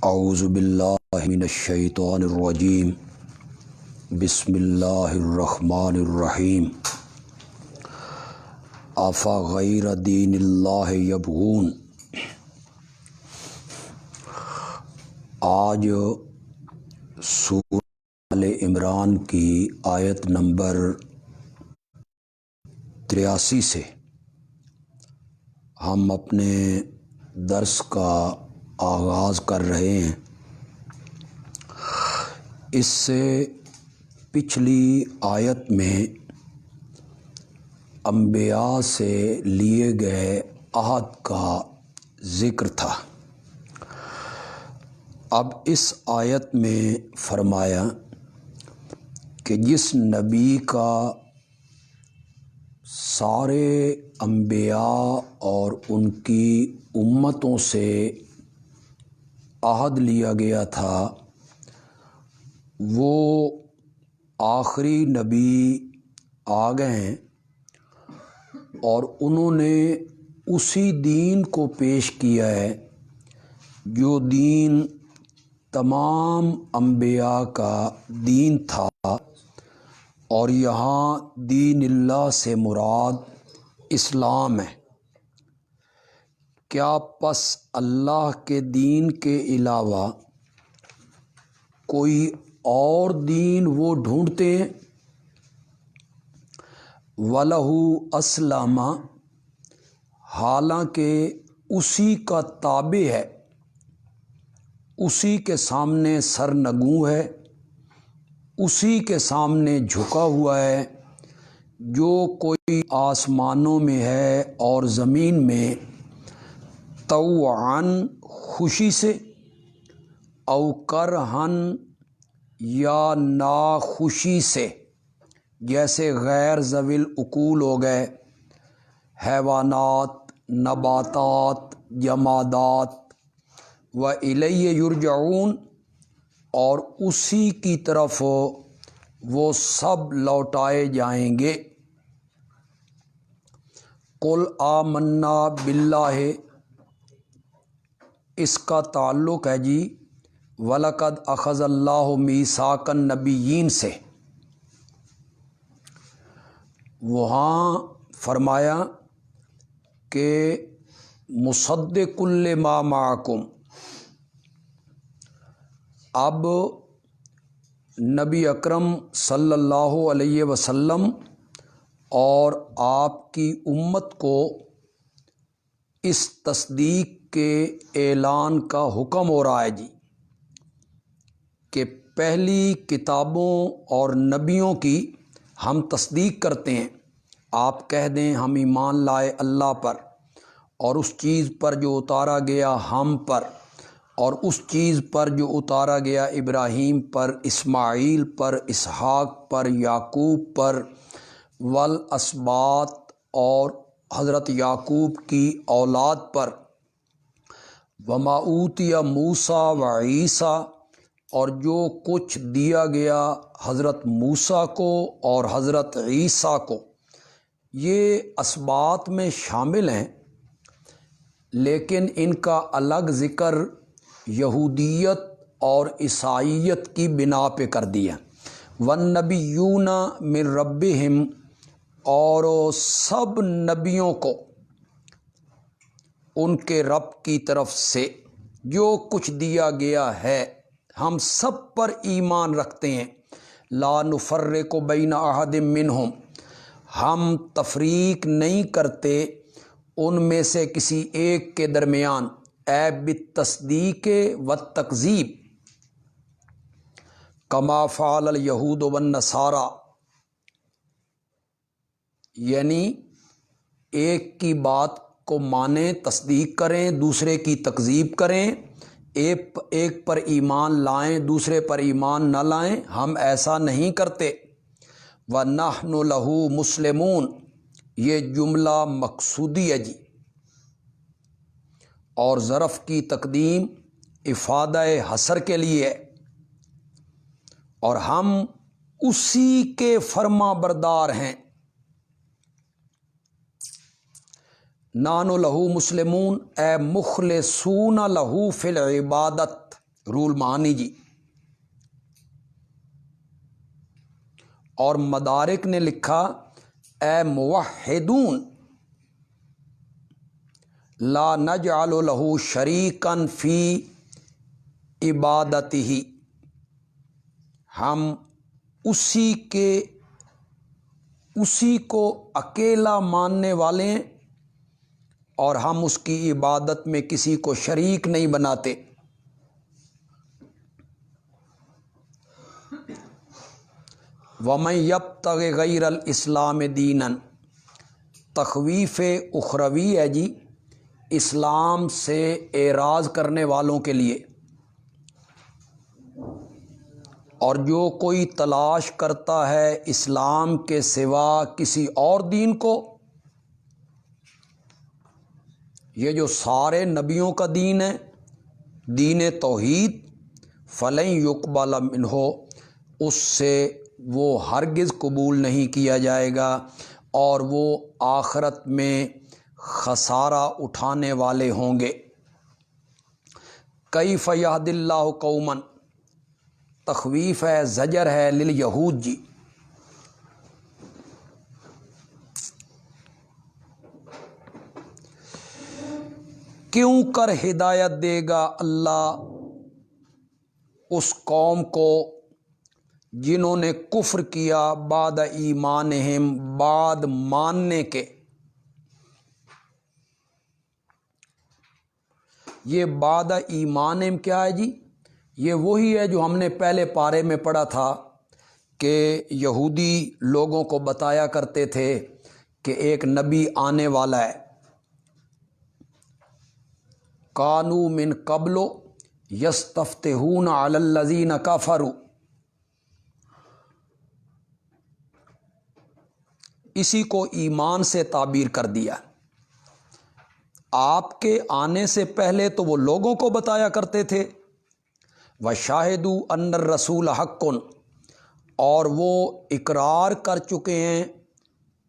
اعوذ باللہ من الشیطان الرجیم بسم اللہ الرحمن الرحیم افغیر دین اللہ یبغون۔ آج سورہ آل عمران کی آیت نمبر 83 سے ہم اپنے درس کا آغاز کر رہے ہیں۔ اس سے پچھلی آیت میں انبیاء سے لیے گئے عہد کا ذکر تھا۔ اب اس آیت میں فرمایا کہ جس نبی کا سارے انبیاء اور ان کی امتوں سے عہد لیا گیا تھا، وہ آخری نبی آ گئے ہیں اور انہوں نے اسی دین کو پیش کیا ہے جو دین تمام انبیاء کا دین تھا، اور یہاں دین اللہ سے مراد اسلام ہے۔ کیا پس اللہ کے دین کے علاوہ کوئی اور دین وہ ڈھونڈتے ہیں؟ وَلَهُ أَسْلَمَ، حالانکہ اسی کا تابع ہے، اسی کے سامنے سرنگوں ہے، اسی کے سامنے جھکا ہوا ہے، جو کوئی آسمانوں میں ہے اور زمین میں، طوعاً خوشی سے، او کرہن یا ناخوشی سے، جیسے غیر ذوی العقول ہو گئے، حیوانات، نباتات، جمادات، وَإِلَيْهِ يُرْجَعُونَ، اور اسی کی طرف وہ سب لوٹائے جائیں گے۔ قُلْ آمَنَّا بِاللَّهِ، اس کا تعلق ہے جی وَلَقَدْ أَخَذَ اللَّهُ مِيثَاقَ النَّبِيِّينَ سے۔ وہاں فرمایا کہ مُصَدِّقٌ لِمَا مَعَكُمْ، اب نبی اکرم صلی اللہ علیہ وسلم اور آپ کی امت کو اس تصدیق کے اعلان کا حکم ہو رہا ہے جی کہ پہلی کتابوں اور نبیوں کی ہم تصدیق کرتے ہیں۔ آپ کہہ دیں ہم ایمان لائے اللہ پر اور اس چیز پر جو اتارا گیا ہم پر، اور اس چیز پر جو اتارا گیا ابراہیم پر، اسماعیل پر، اسحاق پر، یعقوب پر، والاسباط اور حضرت یعقوب کی اولاد پر، وما اوتی موسیٰ وعیسیٰ، اور جو کچھ دیا گیا حضرت موسیٰ کو اور حضرت عیسیٰ کو، یہ اسباط میں شامل ہیں، لیکن ان کا الگ ذکر یہودیت اور عیسائیت کی بنا پہ کر دیا۔ وَالنَّبِيُّونَ مِن رَبِّهِمْ، اور سب نبیوں کو ان کے رب کی طرف سے جو کچھ دیا گیا ہے ہم سب پر ایمان رکھتے ہیں۔ لا نفرق بین احد منہم، ہم تفریق نہیں کرتے ان میں سے کسی ایک کے درمیان، اے بالتصدیق والتکذیب، کما فعل الیہود والنصارى، یعنی ایک کی بات کو مانیں، تصدیق کریں، دوسرے کی تکذیب کریں، ایک پر ایمان لائیں دوسرے پر ایمان نہ لائیں، ہم ایسا نہیں کرتے۔ وَنَحْنُ لَهُ مُسْلِمُونَ، یہ جملہ مقصودی ہے جی، اور ظرف کی تقدیم افادہ حصر کے لیے ہے، اور ہم اسی کے فرما بردار ہیں۔ نانو لہو مسلمون، اے مخلصون لہو فی العبادت رول معانی جی۔ اور مدارک نے لکھا اے موحدون لا نجعل لہ شریکا فی عبادتہ، ہم اسی کو اکیلا ماننے والے ہیں اور ہم اس کی عبادت میں کسی کو شریک نہیں بناتے۔ وَمَن يَبْتَغِ غَيْرَ الْإِسْلَامِ دِينًا، تخویف اخروی ہے جی اسلام سے اعراض کرنے والوں کے لیے، اور جو کوئی تلاش کرتا ہے اسلام کے سوا کسی اور دین کو، یہ جو سارے نبیوں کا دین ہے، دین توحید، فَلَن يُقْبَلَ مِنْهُ، اس سے وہ ہرگز قبول نہیں کیا جائے گا اور وہ آخرت میں خسارہ اٹھانے والے ہوں گے۔ کیف یہد اللہ قوما، تخویف ہے، زجر ہے للیہود جی۔ کیوں کر ہدایت دے گا اللہ اس قوم کو جنہوں نے کفر کیا بعد ایمانہم، بعد ماننے کے۔ یہ بعد ایمانہم کیا ہے جی؟ یہ وہی ہے جو ہم نے پہلے پارے میں پڑھا تھا کہ یہودی لوگوں کو بتایا کرتے تھے کہ ایک نبی آنے والا ہے۔ کانوا من قبل یستفتحون علی الذین کفروا، اسی کو ایمان سے تعبیر کر دیا۔ آپ کے آنے سے پہلے تو وہ لوگوں کو بتایا کرتے تھے، وَشَاهِدُوا أَنَّ الرَّسُولَ حَقٌّ، اور وہ اقرار کر چکے ہیں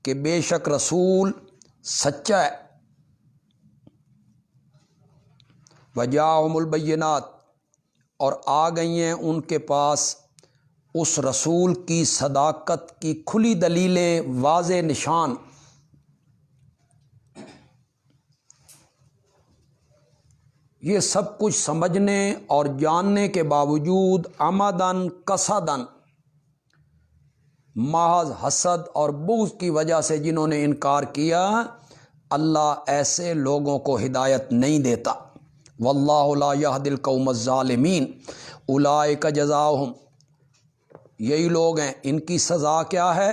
کہ بے شک رسول سچا ہے۔ وَجَاءَهُمُ الْبَيِّنَاتُ، اور آ گئی ہیں ان کے پاس اس رسول کی صداقت کی کھلی دلیلیں، واضح نشان۔ یہ سب کچھ سمجھنے اور جاننے کے باوجود عمدن قصدن، محض حسد اور بغض کی وجہ سے جنہوں نے انکار کیا، اللہ ایسے لوگوں کو ہدایت نہیں دیتا۔ واللہ لا یہدی القوم الظالمین اولئک جزاؤہم، یہی لوگ ہیں، ان کی سزا کیا ہے؟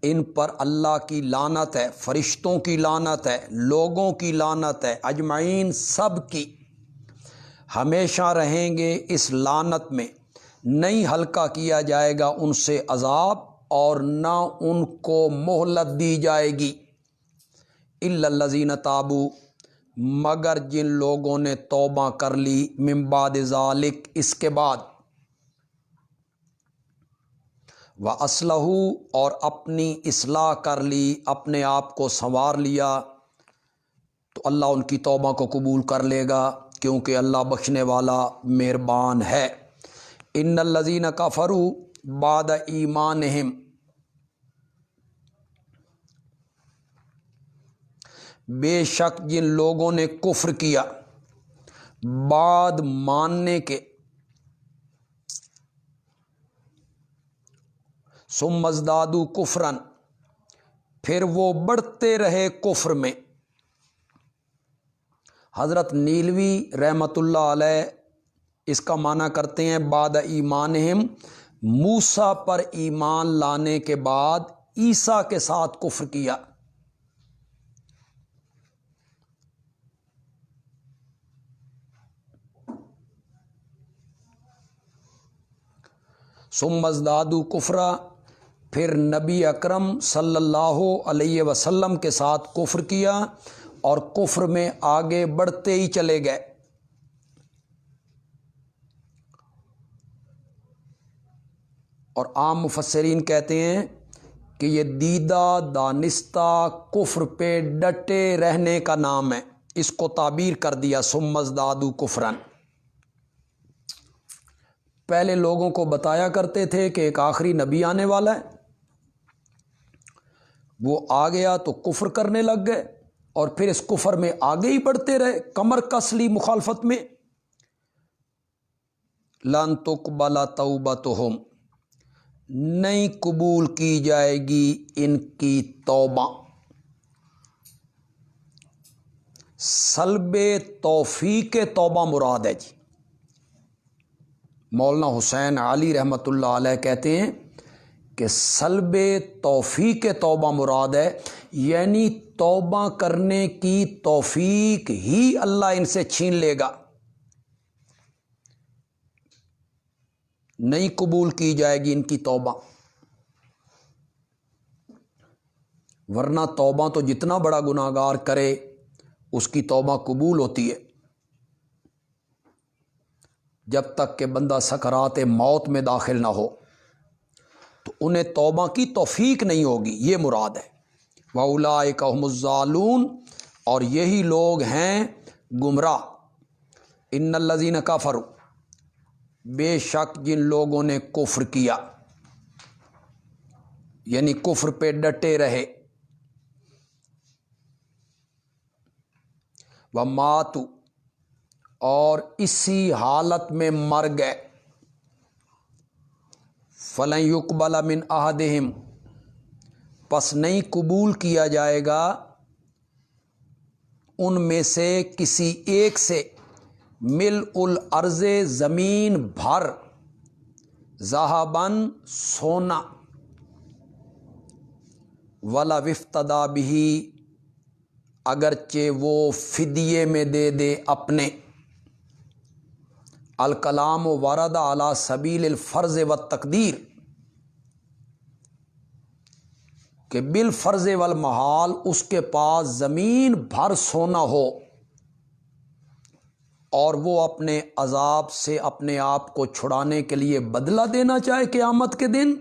ان پر اللہ کی لعنت ہے، فرشتوں کی لعنت ہے، لوگوں کی لعنت ہے، اجمعین سب کی، ہمیشہ رہیں گے اس لعنت میں، نہیں ہلکا کیا جائے گا ان سے عذاب اور نہ ان کو مہلت دی جائے گی۔ الا الذین تابوا، مگر جن لوگوں نے توبہ کر لی، من بعد ذالک، اس کے بعد، وَأَصْلَحُوا، اور اپنی اصلاح کر لی، اپنے آپ کو سنوار لیا، تو اللہ ان کی توبہ کو قبول کر لے گا، کیونکہ اللہ بخشنے والا مہربان ہے۔ ان الذین کفروا بعد ایمانہم، بے شک جن لوگوں نے کفر کیا بعد ماننے کے، ثم ازدادوا کفرا، پھر وہ بڑھتے رہے کفر میں۔ حضرت نیلوی رحمۃ اللہ علیہ اس کا معنی کرتے ہیں بعد ایمانہم، موسیٰ پر ایمان لانے کے بعد عیسیٰ کے ساتھ کفر کیا۔ ثم ازدادوا کفرا، پھر نبی اکرم صلی اللہ علیہ وسلم کے ساتھ کفر کیا اور کفر میں آگے بڑھتے ہی چلے گئے۔ اور عام مفسرین کہتے ہیں کہ یہ دیدہ دانستہ کفر پہ ڈٹے رہنے کا نام ہے، اس کو تعبیر کر دیا ثم ازدادوا کفرا۔ پہلے لوگوں کو بتایا کرتے تھے کہ ایک آخری نبی آنے والا ہے، وہ آ گیا تو کفر کرنے لگ گئے، اور پھر اس کفر میں آگے ہی بڑھتے رہے کمر کس لی مخالفت میں۔ لن تقبل توبتہم، نہیں قبول کی جائے گی ان کی توبہ۔ سلب توفیق توبہ مراد ہے جی۔ مولانا حسین علی رحمۃ اللہ علیہ کہتے ہیں کہ سلب توفیق توبہ مراد ہے، یعنی توبہ کرنے کی توفیق ہی اللہ ان سے چھین لے گا، نہیں قبول کی جائے گی ان کی توبہ۔ ورنہ توبہ تو جتنا بڑا گناہ گار کرے اس کی توبہ قبول ہوتی ہے، جب تک کہ بندہ سکرات موت میں داخل نہ ہو تو انہیں توبہ کی توفیق نہیں ہوگی، یہ مراد ہے۔ وَأُولَٰئِکَ هُمُ الضَّالُونَ، اور یہی لوگ ہیں گمراہ۔ ان الذین کفروا، بے شک جن لوگوں نے کفر کیا، یعنی کفر پہ ڈٹے رہے، وَمَاتُوا، اور اسی حالت میں مر گئے، فَلَن يُقْبَلَ مِنْ أَحَدِهِمْ، پس نہیں قبول کیا جائے گا ان میں سے کسی ایک سے، ملء الارض، زمین بھر، ذہباً، سونا، وَلَوِ افْتَدَىٰ بِهِ، اگرچہ وہ فدیے میں دے دے اپنے۔ الکلام ورد علی سبیل الفرض والتقدیر، کہ بالفرض والمحال اس کے پاس زمین بھر سونا ہو اور وہ اپنے عذاب سے اپنے آپ کو چھڑانے کے لیے بدلہ دینا چاہے قیامت کے دن،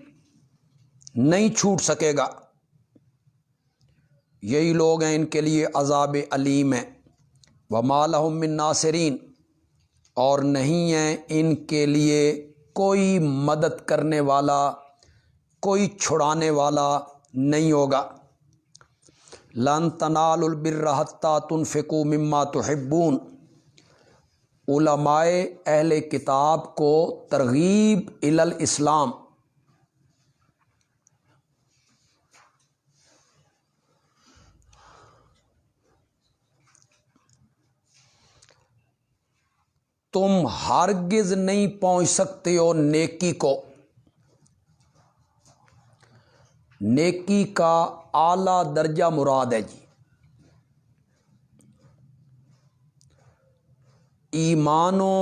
نہیں چھوٹ سکے گا۔ یہی لوگ ہیں، ان کے لیے عذاب علیم ہے۔ وَمَا لَهُم مِّن نَاصِرِينَ، اور نہیں ہے ان کے لیے کوئی مدد کرنے والا، کوئی چھڑانے والا نہیں ہوگا۔ لَن تَنَالُوا الْبِرَّ حَتَّىٰ تُنْفِقُوا مِمَّا تُحِبُّونَ، علماء اہل کتاب کو ترغیب الی الاسلام۔ تم ہرگز نہیں پہنچ سکتے ہو نیکی کو، نیکی کا اعلیٰ درجہ مراد ہے جی۔ ایمان و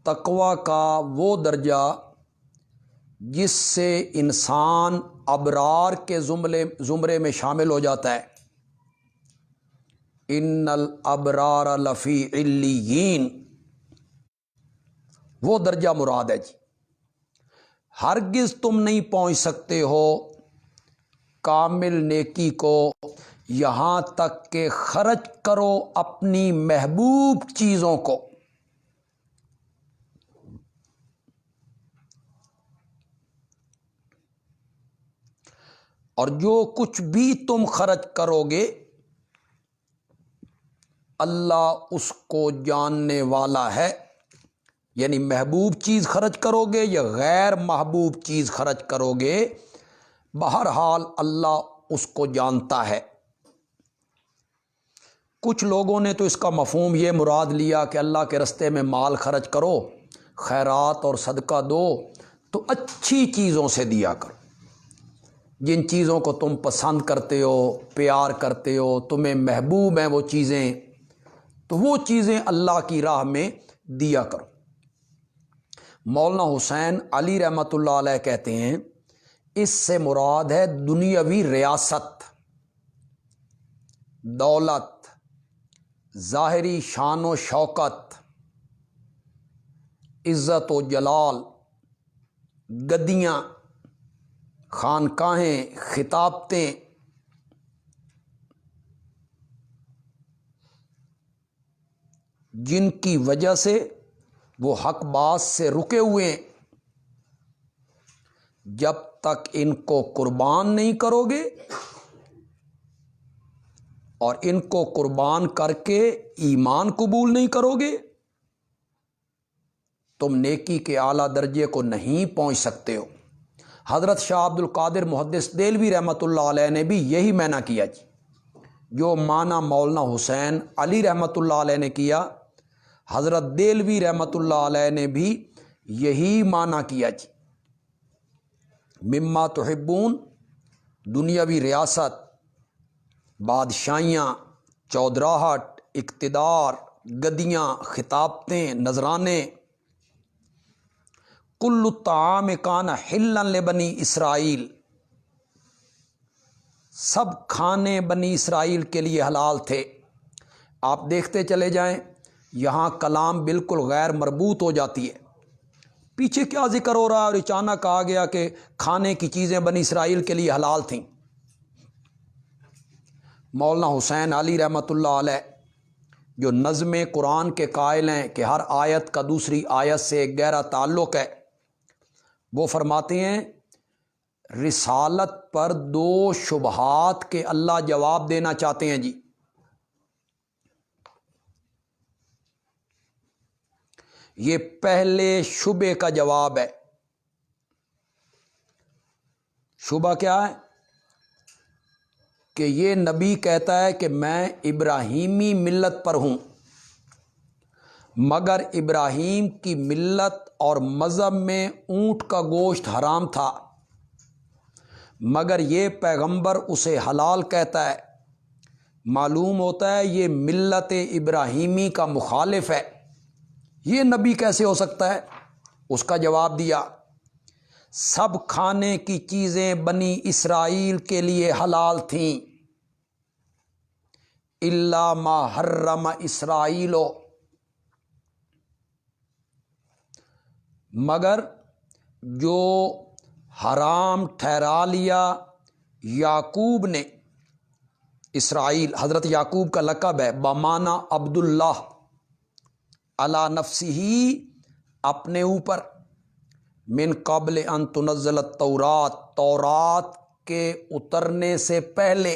تقوی کا وہ درجہ جس سے انسان ابرار کے زمرے میں شامل ہو جاتا ہے۔ ان الابرار لفی علیین، وہ درجہ مراد ہے جی۔ ہرگز تم نہیں پہنچ سکتے ہو کامل نیکی کو یہاں تک کہ خرچ کرو اپنی محبوب چیزوں کو۔ اور جو کچھ بھی تم خرچ کرو گے اللہ اس کو جاننے والا ہے، یعنی محبوب چیز خرچ کرو گے یا غیر محبوب چیز خرچ کرو گے، بہرحال اللہ اس کو جانتا ہے۔ کچھ لوگوں نے تو اس کا مفہوم یہ مراد لیا کہ اللہ کے رستے میں مال خرچ کرو، خیرات اور صدقہ دو تو اچھی چیزوں سے دیا کرو، جن چیزوں کو تم پسند کرتے ہو، پیار کرتے ہو، تمہیں محبوب ہیں وہ چیزیں، تو وہ چیزیں اللہ کی راہ میں دیا کرو۔ مولانا حسین علی رحمۃ اللہ علیہ کہتے ہیں اس سے مراد ہے دنیاوی ریاست، دولت، ظاہری شان و شوکت، عزت و جلال، گدیاں، خانقاہیں، خطابتیں، جن کی وجہ سے وہ حق باز سے رکے ہوئے ہیں، جب تک ان کو قربان نہیں کرو گے اور ان کو قربان کر کے ایمان قبول نہیں کرو گے تم نیکی کے اعلیٰ درجے کو نہیں پہنچ سکتے ہو۔ حضرت شاہ عبد القادر محدث دہلوی رحمۃ اللہ علیہ نے بھی یہی معنی کیا جی، جو معنی مولانا حسین علی رحمۃ اللہ علیہ نے کیا، حضرت دہلوی رحمۃ اللہ علیہ نے بھی یہی معنی کیا جی۔ مما تحبون، دنیاوی ریاست، بادشاہیاں، چودراہٹ، اقتدار، گدیاں، خطابتیں، نذرانے، کل الطعام کان حلا لبنی اسرائیل، سب کھانے بنی اسرائیل کے لیے حلال تھے۔ آپ دیکھتے چلے جائیں یہاں کلام بالکل غیر مربوط ہو جاتی ہے، پیچھے کیا ذکر ہو رہا ہے اور اچانک آ گیا کہ کھانے کی چیزیں بنی اسرائیل کے لیے حلال تھیں۔ مولانا حسین علی رحمۃ اللہ علیہ جو نظم قرآن کے قائل ہیں کہ ہر آیت کا دوسری آیت سے ایک گہرا تعلق ہے، وہ فرماتے ہیں رسالت پر دو شبہات کے اللہ جواب دینا چاہتے ہیں جی۔ یہ پہلے شبہ کا جواب ہے۔ شبہ کیا ہے؟ کہ یہ نبی کہتا ہے کہ میں ابراہیمی ملت پر ہوں، مگر ابراہیم کی ملت اور مذہب میں اونٹ کا گوشت حرام تھا، مگر یہ پیغمبر اسے حلال کہتا ہے۔ معلوم ہوتا ہے یہ ملت ابراہیمی کا مخالف ہے، یہ نبی کیسے ہو سکتا ہے؟ اس کا جواب دیا سب کھانے کی چیزیں بنی اسرائیل کے لیے حلال تھیں الا ما حرم اسرائیل، مگر جو حرام ٹھہرا لیا یعقوب نے، اسرائیل حضرت یعقوب کا لقب ہے، بمانا عبداللہ، علی نفسہ، اپنے اوپر، من قبل ان تنزل التورات، تورات کے اترنے سے پہلے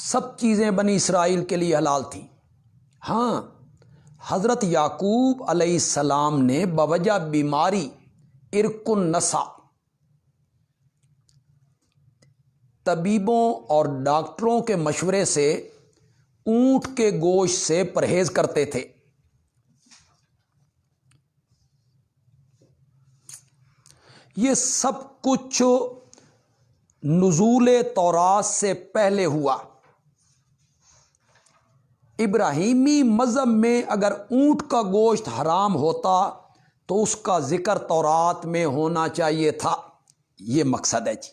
سب چیزیں بنی اسرائیل کے لیے حلال تھیں۔ ہاں، حضرت یعقوب علیہ السلام نے بوجہ بیماری ارق النسا طبیبوں اور ڈاکٹروں کے مشورے سے اونٹ کے گوشت سے پرہیز کرتے تھے۔ یہ سب کچھ نزول تورات سے پہلے ہوا۔ ابراہیمی مذہب میں اگر اونٹ کا گوشت حرام ہوتا تو اس کا ذکر تورات میں ہونا چاہیے تھا، یہ مقصد ہے جی۔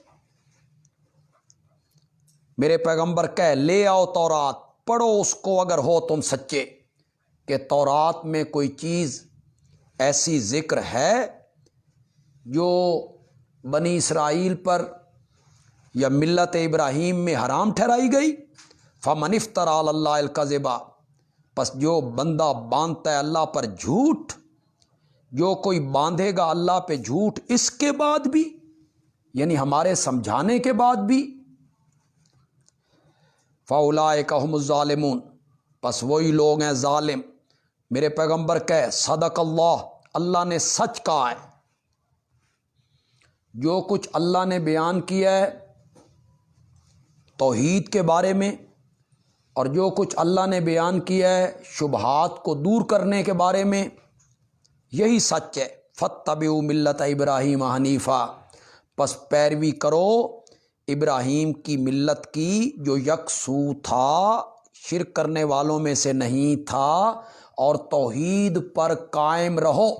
میرے پیغمبر کہے لے آؤ تورات، پڑھو اس کو اگر ہو تم سچے کہ تورات میں کوئی چیز ایسی ذکر ہے جو بنی اسرائیل پر یا ملت ابراہیم میں حرام ٹھہرائی گئی۔ فمن افتری علی اللہ الکذب، پس جو بندہ باندھتا ہے اللہ پر جھوٹ، جو کوئی باندھے گا اللہ پہ جھوٹ اس کے بعد بھی، یعنی ہمارے سمجھانے کے بعد بھی، فاولئک ھم الظالمون، پس وہی لوگ ہیں ظالم۔ میرے پیغمبر کہے صدق اللہ، اللہ نے سچ کہا ہے۔ جو کچھ اللہ نے بیان کیا ہے توحید کے بارے میں، اور جو کچھ اللہ نے بیان کیا ہے شبہات کو دور کرنے کے بارے میں، یہی سچ ہے۔ فاتبعوا ملت ابراہیم حنیفا، پس پیروی کرو ابراہیم کی ملت کی جو یکسو تھا، شرک کرنے والوں میں سے نہیں تھا، اور توحید پر قائم رہو۔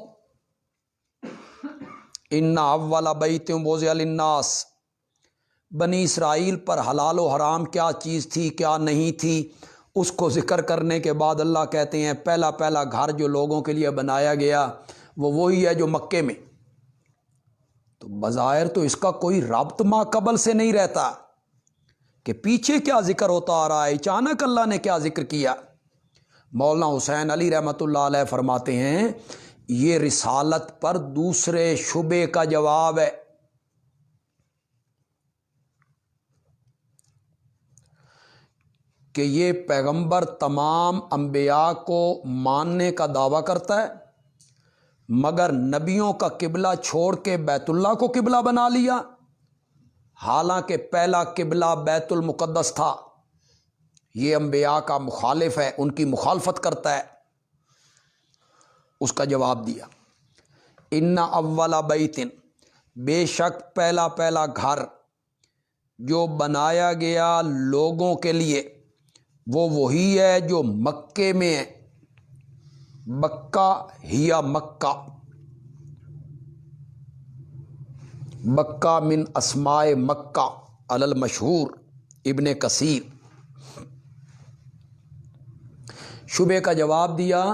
ان اول بیت وضع للناس، بنی اسرائیل پر حلال و حرام کیا چیز تھی کیا نہیں تھی اس کو ذکر کرنے کے بعد اللہ کہتے ہیں پہلا پہلا گھر جو لوگوں کے لیے بنایا گیا وہ وہی ہے جو مکے میں۔ تو بظاہر تو اس کا کوئی ربط ما قبل سے نہیں رہتا کہ پیچھے کیا ذکر ہوتا آ رہا ہے، اچانک اللہ نے کیا ذکر کیا۔ مولانا حسین علی رحمۃ اللہ علیہ فرماتے ہیں یہ رسالت پر دوسرے شبے کا جواب ہے۔ کہ یہ پیغمبر تمام انبیاء کو ماننے کا دعویٰ کرتا ہے، مگر نبیوں کا قبلہ چھوڑ کے بیت اللہ کو قبلہ بنا لیا، حالانکہ پہلا قبلہ بیت المقدس تھا۔ یہ انبیاء کا مخالف ہے، ان کی مخالفت کرتا ہے۔ اس کا جواب دیا، ان اول بیت، بے شک پہلا گھر جو بنایا گیا لوگوں کے لیے وہ وہی ہے جو مکے میں ہے۔ مکہ ہیا مکہ، مکہ من اسماء مکہ علی المشہور ابن کثیر۔ شبے کا جواب دیا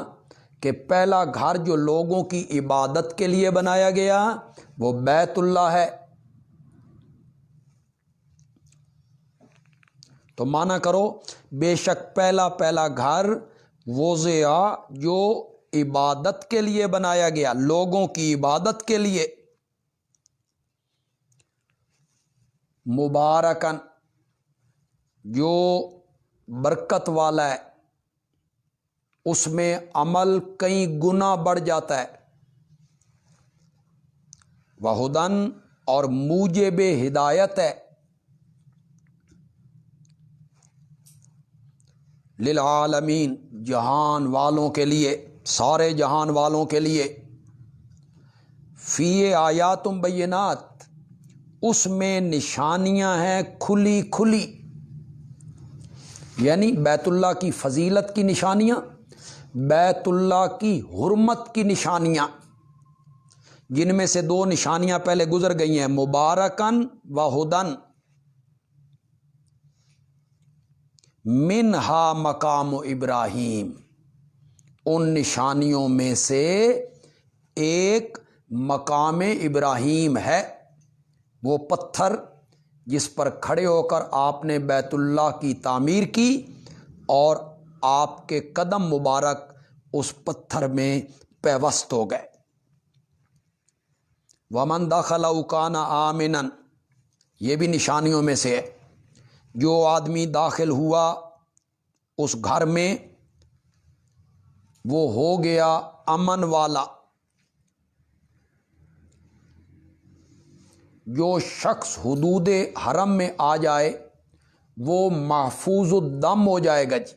کہ پہلا گھر جو لوگوں کی عبادت کے لیے بنایا گیا وہ بیت اللہ ہے۔ تو مانا کرو، بے شک پہلا گھر وضع جو عبادت کے لیے بنایا گیا، لوگوں کی عبادت کے لیے، مبارکن جو برکت والا ہے، اس میں عمل کئی گنا بڑھ جاتا ہے، وہدن اور موجب ہدایت ہے، للعالمین جہان والوں کے لیے، سارے جہان والوں کے لیے، فی آیات بینات، اس میں نشانیاں ہیں کھلی کھلی، یعنی بیت اللہ کی فضیلت کی نشانیاں، بیت اللہ کی حرمت کی نشانیاں، جن میں سے دو نشانیاں پہلے گزر گئی ہیں، مبارکن و ہدن، منہا مقام ابراہیم، ان نشانیوں میں سے ایک مقام ابراہیم ہے، وہ پتھر جس پر کھڑے ہو کر آپ نے بیت اللہ کی تعمیر کی اور آپ کے قدم مبارک اس پتھر میں پیوست ہو گئے۔ وَمَن دَخَلَهُ كَانَ آمِنًا، یہ بھی نشانیوں میں سے ہے، جو آدمی داخل ہوا اس گھر میں وہ ہو گیا امن والا۔ جو شخص حدود حرم میں آ جائے وہ محفوظ الدم ہو جائے گا جی،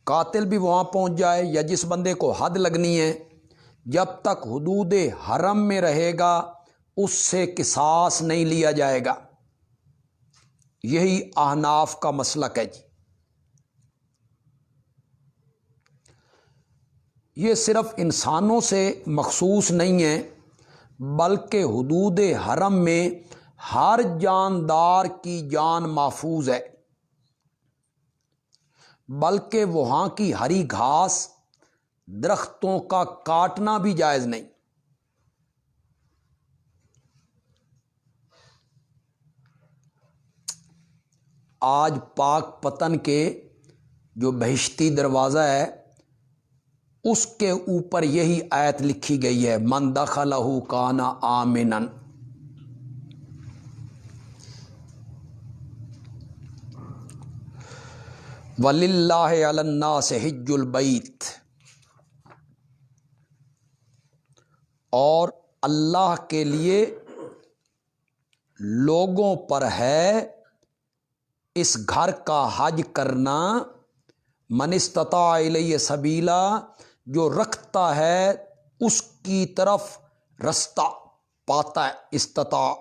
قاتل بھی وہاں پہنچ جائے یا جس بندے کو حد لگنی ہے، جب تک حدود حرم میں رہے گا اس سے قصاص نہیں لیا جائے گا۔ یہی احناف کا مسلک ہے جی۔ یہ صرف انسانوں سے مخصوص نہیں ہے، بلکہ حدود حرم میں ہر جاندار کی جان محفوظ ہے، بلکہ وہاں کی ہری گھاس، درختوں کا کاٹنا بھی جائز نہیں۔ آج پاک پتن کے جو بہشتی دروازہ ہے اس کے اوپر یہی آیت لکھی گئی ہے، من دخلہ کان آمنا۔ وَلِلَّهِ عَلَى النَّاسِ حِجُّ الْبَيْتِ، اور اللہ کے لیے لوگوں پر ہے اس گھر کا حج کرنا، من استطاع الیہ سبیلا، جو رکھتا ہے اس کی طرف رستہ، پاتا ہے استطاع،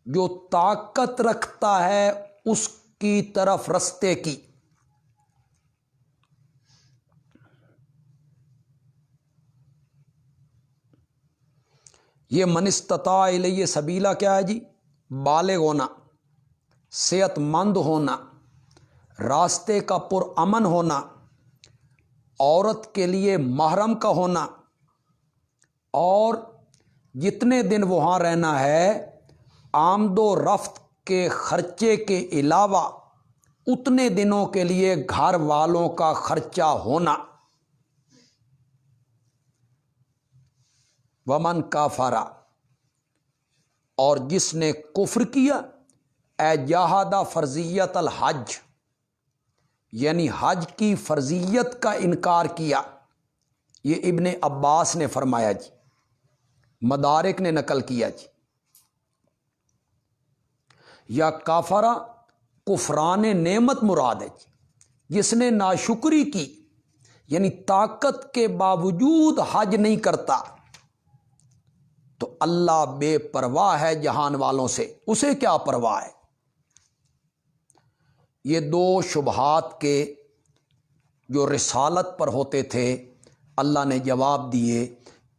جو طاقت رکھتا ہے اس کی طرف رستے کی۔ یہ من استطاع الیہ سبیلا کیا ہے جی؟ بالغ ہونا، صحت مند ہونا، راستے کا پرامن ہونا، عورت کے لیے محرم کا ہونا، اور جتنے دن وہاں رہنا ہے آمد و رفت کے خرچے کے علاوہ اتنے دنوں کے لیے گھر والوں کا خرچہ ہونا۔ ومن کافرا، اور جس نے کفر کیا، اے جاہدہ فرضیت الحج، یعنی حج کی فرضیت کا انکار کیا۔ یہ ابن عباس نے فرمایا جی، مدارک نے نقل کیا جی۔ یا کافرہ کفران نعمت مراد ہے جی، جس نے ناشکری کی، یعنی طاقت کے باوجود حج نہیں کرتا، تو اللہ بے پرواہ ہے جہان والوں سے، اسے کیا پرواہ ہے۔ یہ دو شبہات کے جو رسالت پر ہوتے تھے اللہ نے جواب دیے۔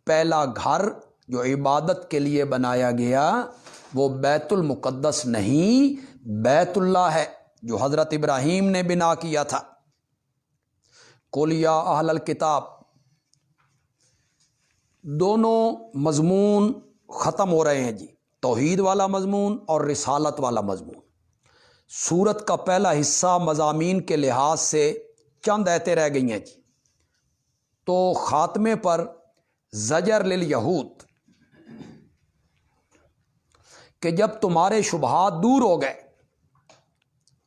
پہلا گھر جو عبادت کے لیے بنایا گیا وہ بیت المقدس نہیں، بیت اللہ ہے جو حضرت ابراہیم نے بنا کیا تھا۔ قل یا اہل الکتاب، دونوں مضمون ختم ہو رہے ہیں جی، توحید والا مضمون اور رسالت والا مضمون۔ سورت کا پہلا حصہ مضامین کے لحاظ سے چند آیتیں رہ گئی ہیں جی، تو خاتمے پر زجر للیہود کہ جب تمہارے شبہات دور ہو گئے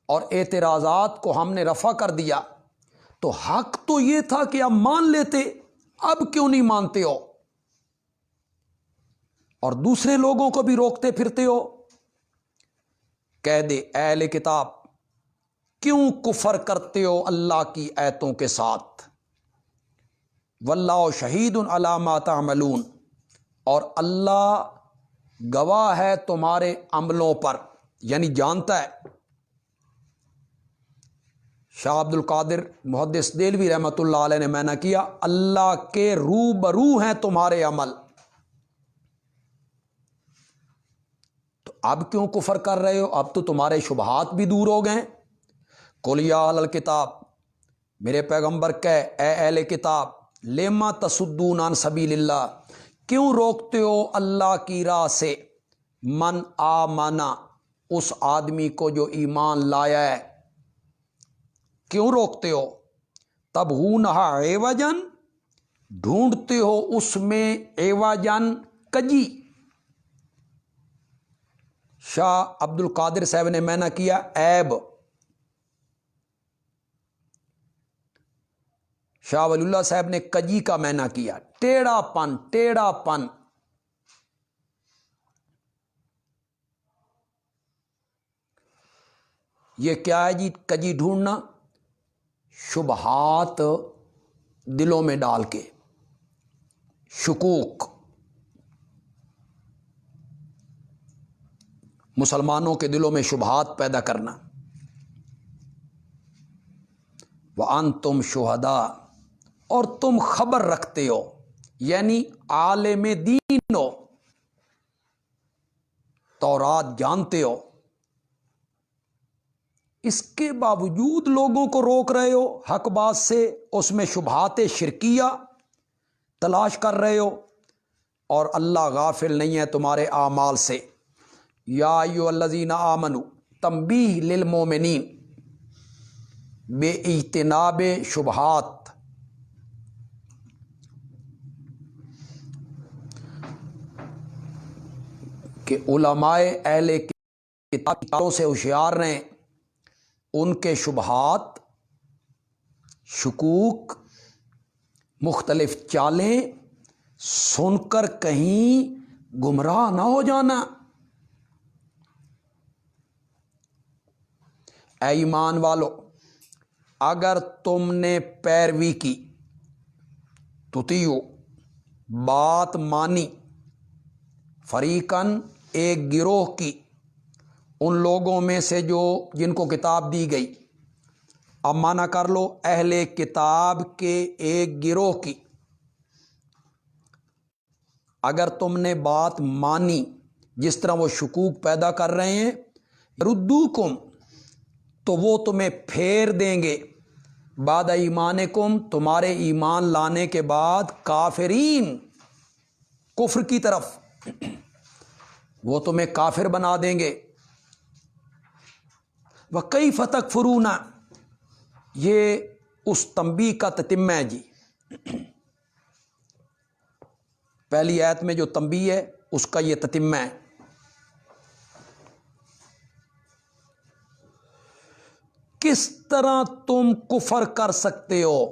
اور اعتراضات کو ہم نے رفع کر دیا، تو حق تو یہ تھا کہ اب مان لیتے، اب کیوں نہیں مانتے ہو اور دوسرے لوگوں کو بھی روکتے پھرتے ہو۔ کہہ دے اے اہل کتاب، کیوں کفر کرتے ہو اللہ کی آیتوں کے ساتھ؟ واللہ شہید علی ما تعملون، اور اللہ گواہ ہے تمہارے عملوں پر، یعنی جانتا ہے۔ شاہ عبد القادر محدث دہلوی رحمۃ اللہ علیہ نے معنی کیا، اللہ کے روبرو ہیں تمہارے عمل، تو اب کیوں کفر کر رہے ہو؟ اب تو تمہارے شبہات بھی دور ہو گئے۔ قل یا اہل الکتاب، میرے پیغمبر کہے اے اہل کتاب، لما تصدون عن سبیل اللہ، کیوں روکتے ہو اللہ کی راہ سے، من آمنا، اس آدمی کو جو ایمان لایا ہے، کیوں روکتے ہو؟ تبغونہا عوجن، ڈھونڈتے ہو اس میں عوجن، کجی۔ شاہ عبد القادر صاحب نے معنی کیا عیب۔ شاہ ولی اللہ صاحب نے کجی کا معنی کیا ٹیڑھا پن، ٹیڑھا پن۔ یہ کیا ہے جی کجی ڈھونڈنا؟ شبہات دلوں میں ڈال کے، شکوک، مسلمانوں کے دلوں میں شبہات پیدا کرنا۔ وَأَنْتُمْ شُهَدَاء، اور تم خبر رکھتے ہو، یعنی عالم دین ہو، تورات جانتے ہو، اس کے باوجود لوگوں کو روک رہے ہو حق بات سے، اس میں شبہات شرکیہ تلاش کر رہے ہو، اور اللہ غافل نہیں ہے تمہارے اعمال سے۔ یا ایھا الذین آمنوا، تنبیہ للمومنین بے اجتناب شبہات۔ کہ علماء اہل کتابوں سے ہوشیار رہیں، ان کے شبہات، شکوک، مختلف چالیں سن کر کہیں گمراہ نہ ہو جانا۔ اے ایمان والو، اگر تم نے پیروی کی، تطیعو، بات مانی، فریقاً، ایک گروہ کی، ان لوگوں میں سے جن کو کتاب دی گئی، اب مانا کر لو اہل کتاب کے ایک گروہ کی، اگر تم نے بات مانی، جس طرح وہ شکوک پیدا کر رہے ہیں، ردوکم، تو وہ تمہیں پھیر دیں گے، بعد ایمانکم، تمہارے ایمان لانے کے بعد، کافرین، کفر کی طرف، وہ تمہیں کافر بنا دیں گے۔ وَكَيْفَ تَكْفُرُونَ، یہ اس تنبیہ کا تتمہ ہے جی۔ پہلی آیت میں جو تنبیہ ہے اس کا یہ تتمہ ہے۔ کس طرح تم کفر کر سکتے ہو،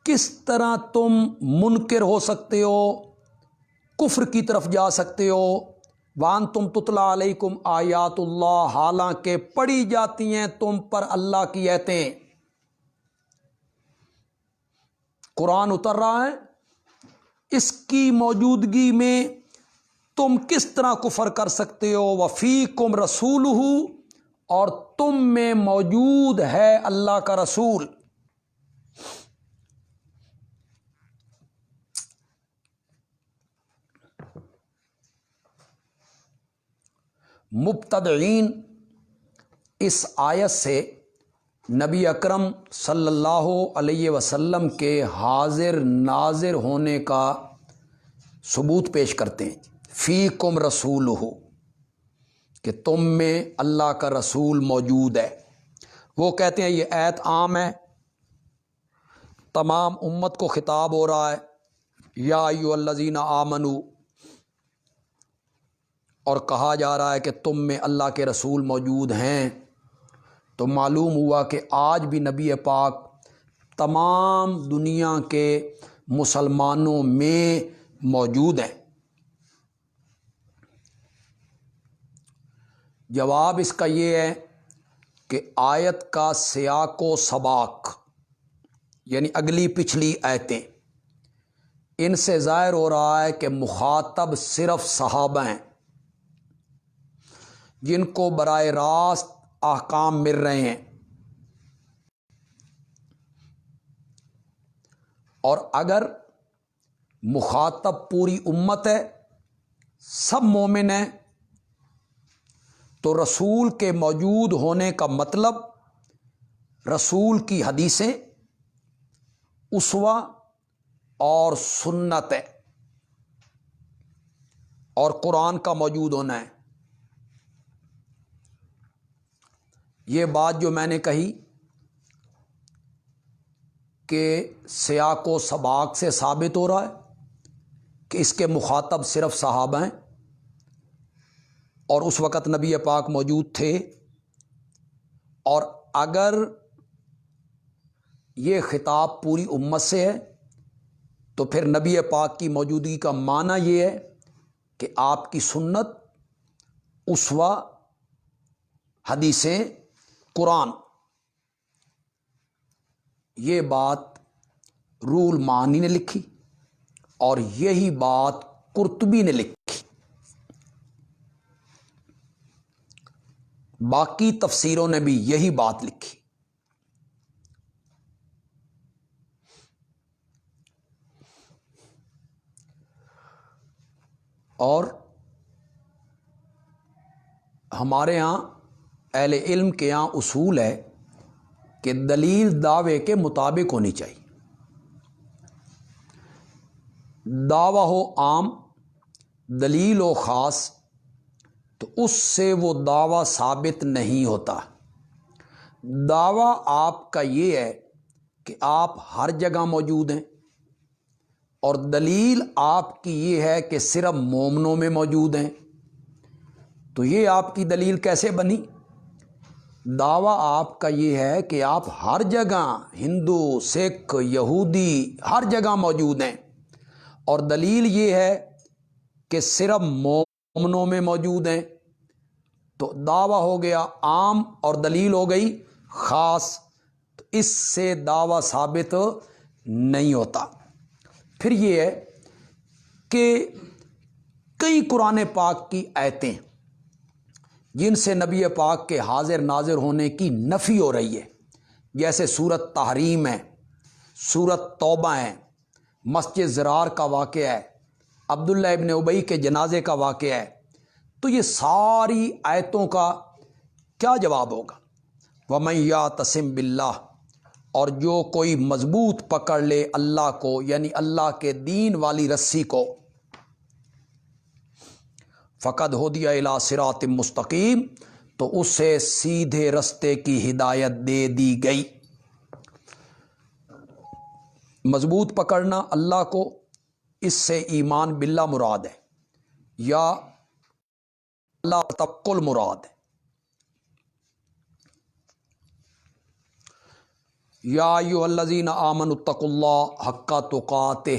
کس طرح تم منکر ہو سکتے ہو، کفر کی طرف جا سکتے ہو۔ وَأَنْتُمْ تُتْلَىٰ عَلَيْكُمْ آیات اللہ، حالانکہ پڑھی جاتی ہیں تم پر اللہ کی آیتیں۔ قرآن اتر رہا ہے، اس کی موجودگی میں تم کس طرح کفر کر سکتے ہو؟ وَفِيكُمْ رَسُولُهُ، اور تم میں موجود ہے اللہ کا رسول۔ مبتدعین اس آیت سے نبی اکرم صلی اللہ علیہ وسلم کے حاضر ناظر ہونے کا ثبوت پیش کرتے ہیں۔ فیکم رسولہ، کہ تم میں اللہ کا رسول موجود ہے۔ وہ کہتے ہیں یہ آیت عام ہے، تمام امت کو خطاب ہو رہا ہے، یا ایھا الذین آمنوا، اور کہا جا رہا ہے کہ تم میں اللہ کے رسول موجود ہیں۔ تو معلوم ہوا کہ آج بھی نبی پاک تمام دنیا کے مسلمانوں میں موجود ہیں۔ جواب اس کا یہ ہے کہ آیت کا سیاق و سباق، یعنی اگلی پچھلی آیتیں، ان سے ظاہر ہو رہا ہے کہ مخاطب صرف صحابہ ہیں جن کو براہ راست احکام مل رہے ہیں، اور اگر مخاطب پوری امت ہے، سب مومن ہیں، تو رسول کے موجود ہونے کا مطلب رسول کی حدیثیں، اسوہ اور سنت ہے، اور قرآن کا موجود ہونا ہے۔ یہ بات جو میں نے کہی کہ سیاق و سباق سے ثابت ہو رہا ہے کہ اس کے مخاطب صرف صحابہ ہیں، اور اس وقت نبی پاک موجود تھے، اور اگر یہ خطاب پوری امت سے ہے تو پھر نبی پاک کی موجودگی کا معنی یہ ہے کہ آپ کی سنت، اسوہ، حدیثیں، قرآن۔ یہ بات روح المعانی نے لکھی، اور یہی بات قرطبی نے لکھی۔ باقی تفسیروں نے بھی یہی بات لکھی۔ اور ہمارے ہاں اہل علم کے یہاں اصول ہے کہ دلیل دعوے کے مطابق ہونی چاہیے۔ دعویٰ ہو عام، دلیل ہو خاص، تو اس سے وہ دعویٰ ثابت نہیں ہوتا۔ دعویٰ آپ کا یہ ہے کہ آپ ہر جگہ موجود ہیں، اور دلیل آپ کی یہ ہے کہ صرف مومنوں میں موجود ہیں۔ تو یہ آپ کی دلیل کیسے بنی؟ دعویٰ آپ کا یہ ہے کہ آپ ہر جگہ، ہندو، سکھ، یہودی، ہر جگہ موجود ہیں، اور دلیل یہ ہے کہ صرف مومنوں میں موجود ہیں۔ تو دعویٰ ہو گیا عام اور دلیل ہو گئی خاص، تو اس سے دعویٰ ثابت نہیں ہوتا۔ پھر یہ ہے کہ کئی قرآن پاک کی آیتیں جن سے نبی پاک کے حاضر ناظر ہونے کی نفی ہو رہی ہے، جیسے سورۃ تحریم ہے، سورۃ توبہ ہے، مسجد زرار کا واقعہ ہے، عبداللہ ابن ابی کے جنازے کا واقعہ ہے، تو یہ ساری آیتوں کا کیا جواب ہوگا؟ وَمَن يَعْتَصِم بِاللَّهِ، اور جو کوئی مضبوط پکڑ لے اللہ کو، یعنی اللہ کے دین والی رسی کو، فقد ہدی الی صراط مستقیم، تو اسے سیدھے رستے کی ہدایت دے دی گئی۔ مضبوط پکڑنا اللہ کو، اس سے ایمان باللہ مراد ہے یا اللہ توکل مراد ہے۔ یا ایھا الذین آمنوا اتقوا اللہ حق تقاتہ،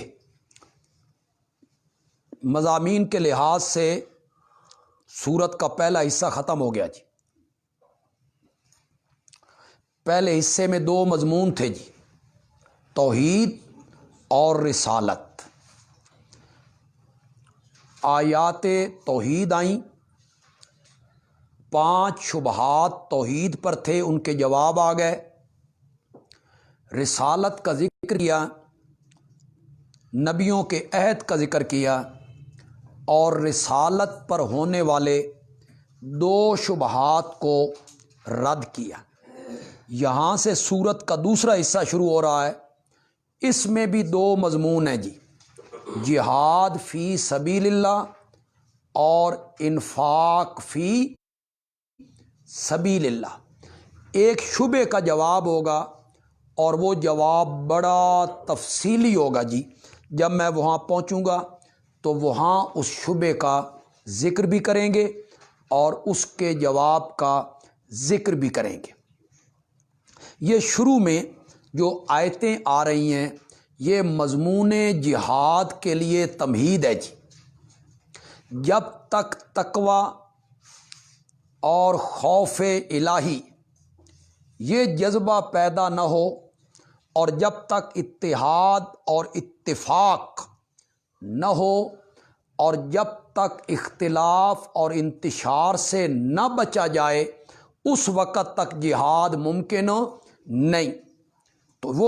مضامین کے لحاظ سے سورت کا پہلا حصہ ختم ہو گیا جی۔ پہلے حصے میں دو مضمون تھے جی، توحید اور رسالت۔ آیات توحید آئیں، 5 شبہات توحید پر تھے، ان کے جواب آ گئے۔ رسالت کا ذکر کیا، نبیوں کے عہد کا ذکر کیا، اور رسالت پر ہونے والے 2 شبہات کو رد کیا۔ یہاں سے سورت کا دوسرا حصہ شروع ہو رہا ہے، اس میں بھی 2 مضمون ہیں جی، جہاد فی سبیل اللہ اور انفاق فی سبیل اللہ۔ ایک شبے کا جواب ہوگا اور وہ جواب بڑا تفصیلی ہوگا جی، جب میں وہاں پہنچوں گا تو وہاں اس شبے کا ذکر بھی کریں گے اور اس کے جواب کا ذکر بھی کریں گے۔ یہ شروع میں جو آیتیں آ رہی ہیں یہ مضمون جہاد کے لیے تمہید ہے جی۔ جب تک تقوی اور خوف الہی یہ جذبہ پیدا نہ ہو، اور جب تک اتحاد اور اتفاق نہ ہو، اور جب تک اختلاف اور انتشار سے نہ بچا جائے، اس وقت تک جہاد ممکن نہیں۔ تو وہ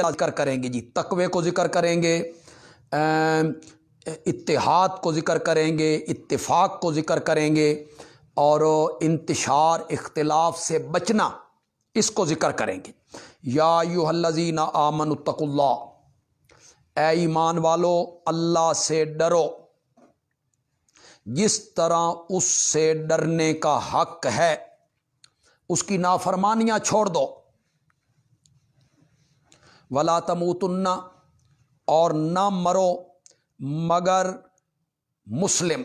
ذکر کریں گے جی، تقوی کو ذکر کریں گے، اتحاد کو ذکر کریں گے، اتفاق کو ذکر کریں گے، اور انتشار اختلاف سے بچنا اس کو ذکر کریں گے۔ یا ایھا الذین آمنوا اتقوا اللہ، اے ایمان والو اللہ سے ڈرو جس طرح اس سے ڈرنے کا حق ہے، اس کی نافرمانیاں چھوڑ دو۔ ولا تموتن، اور نہ مرو مگر مسلم۔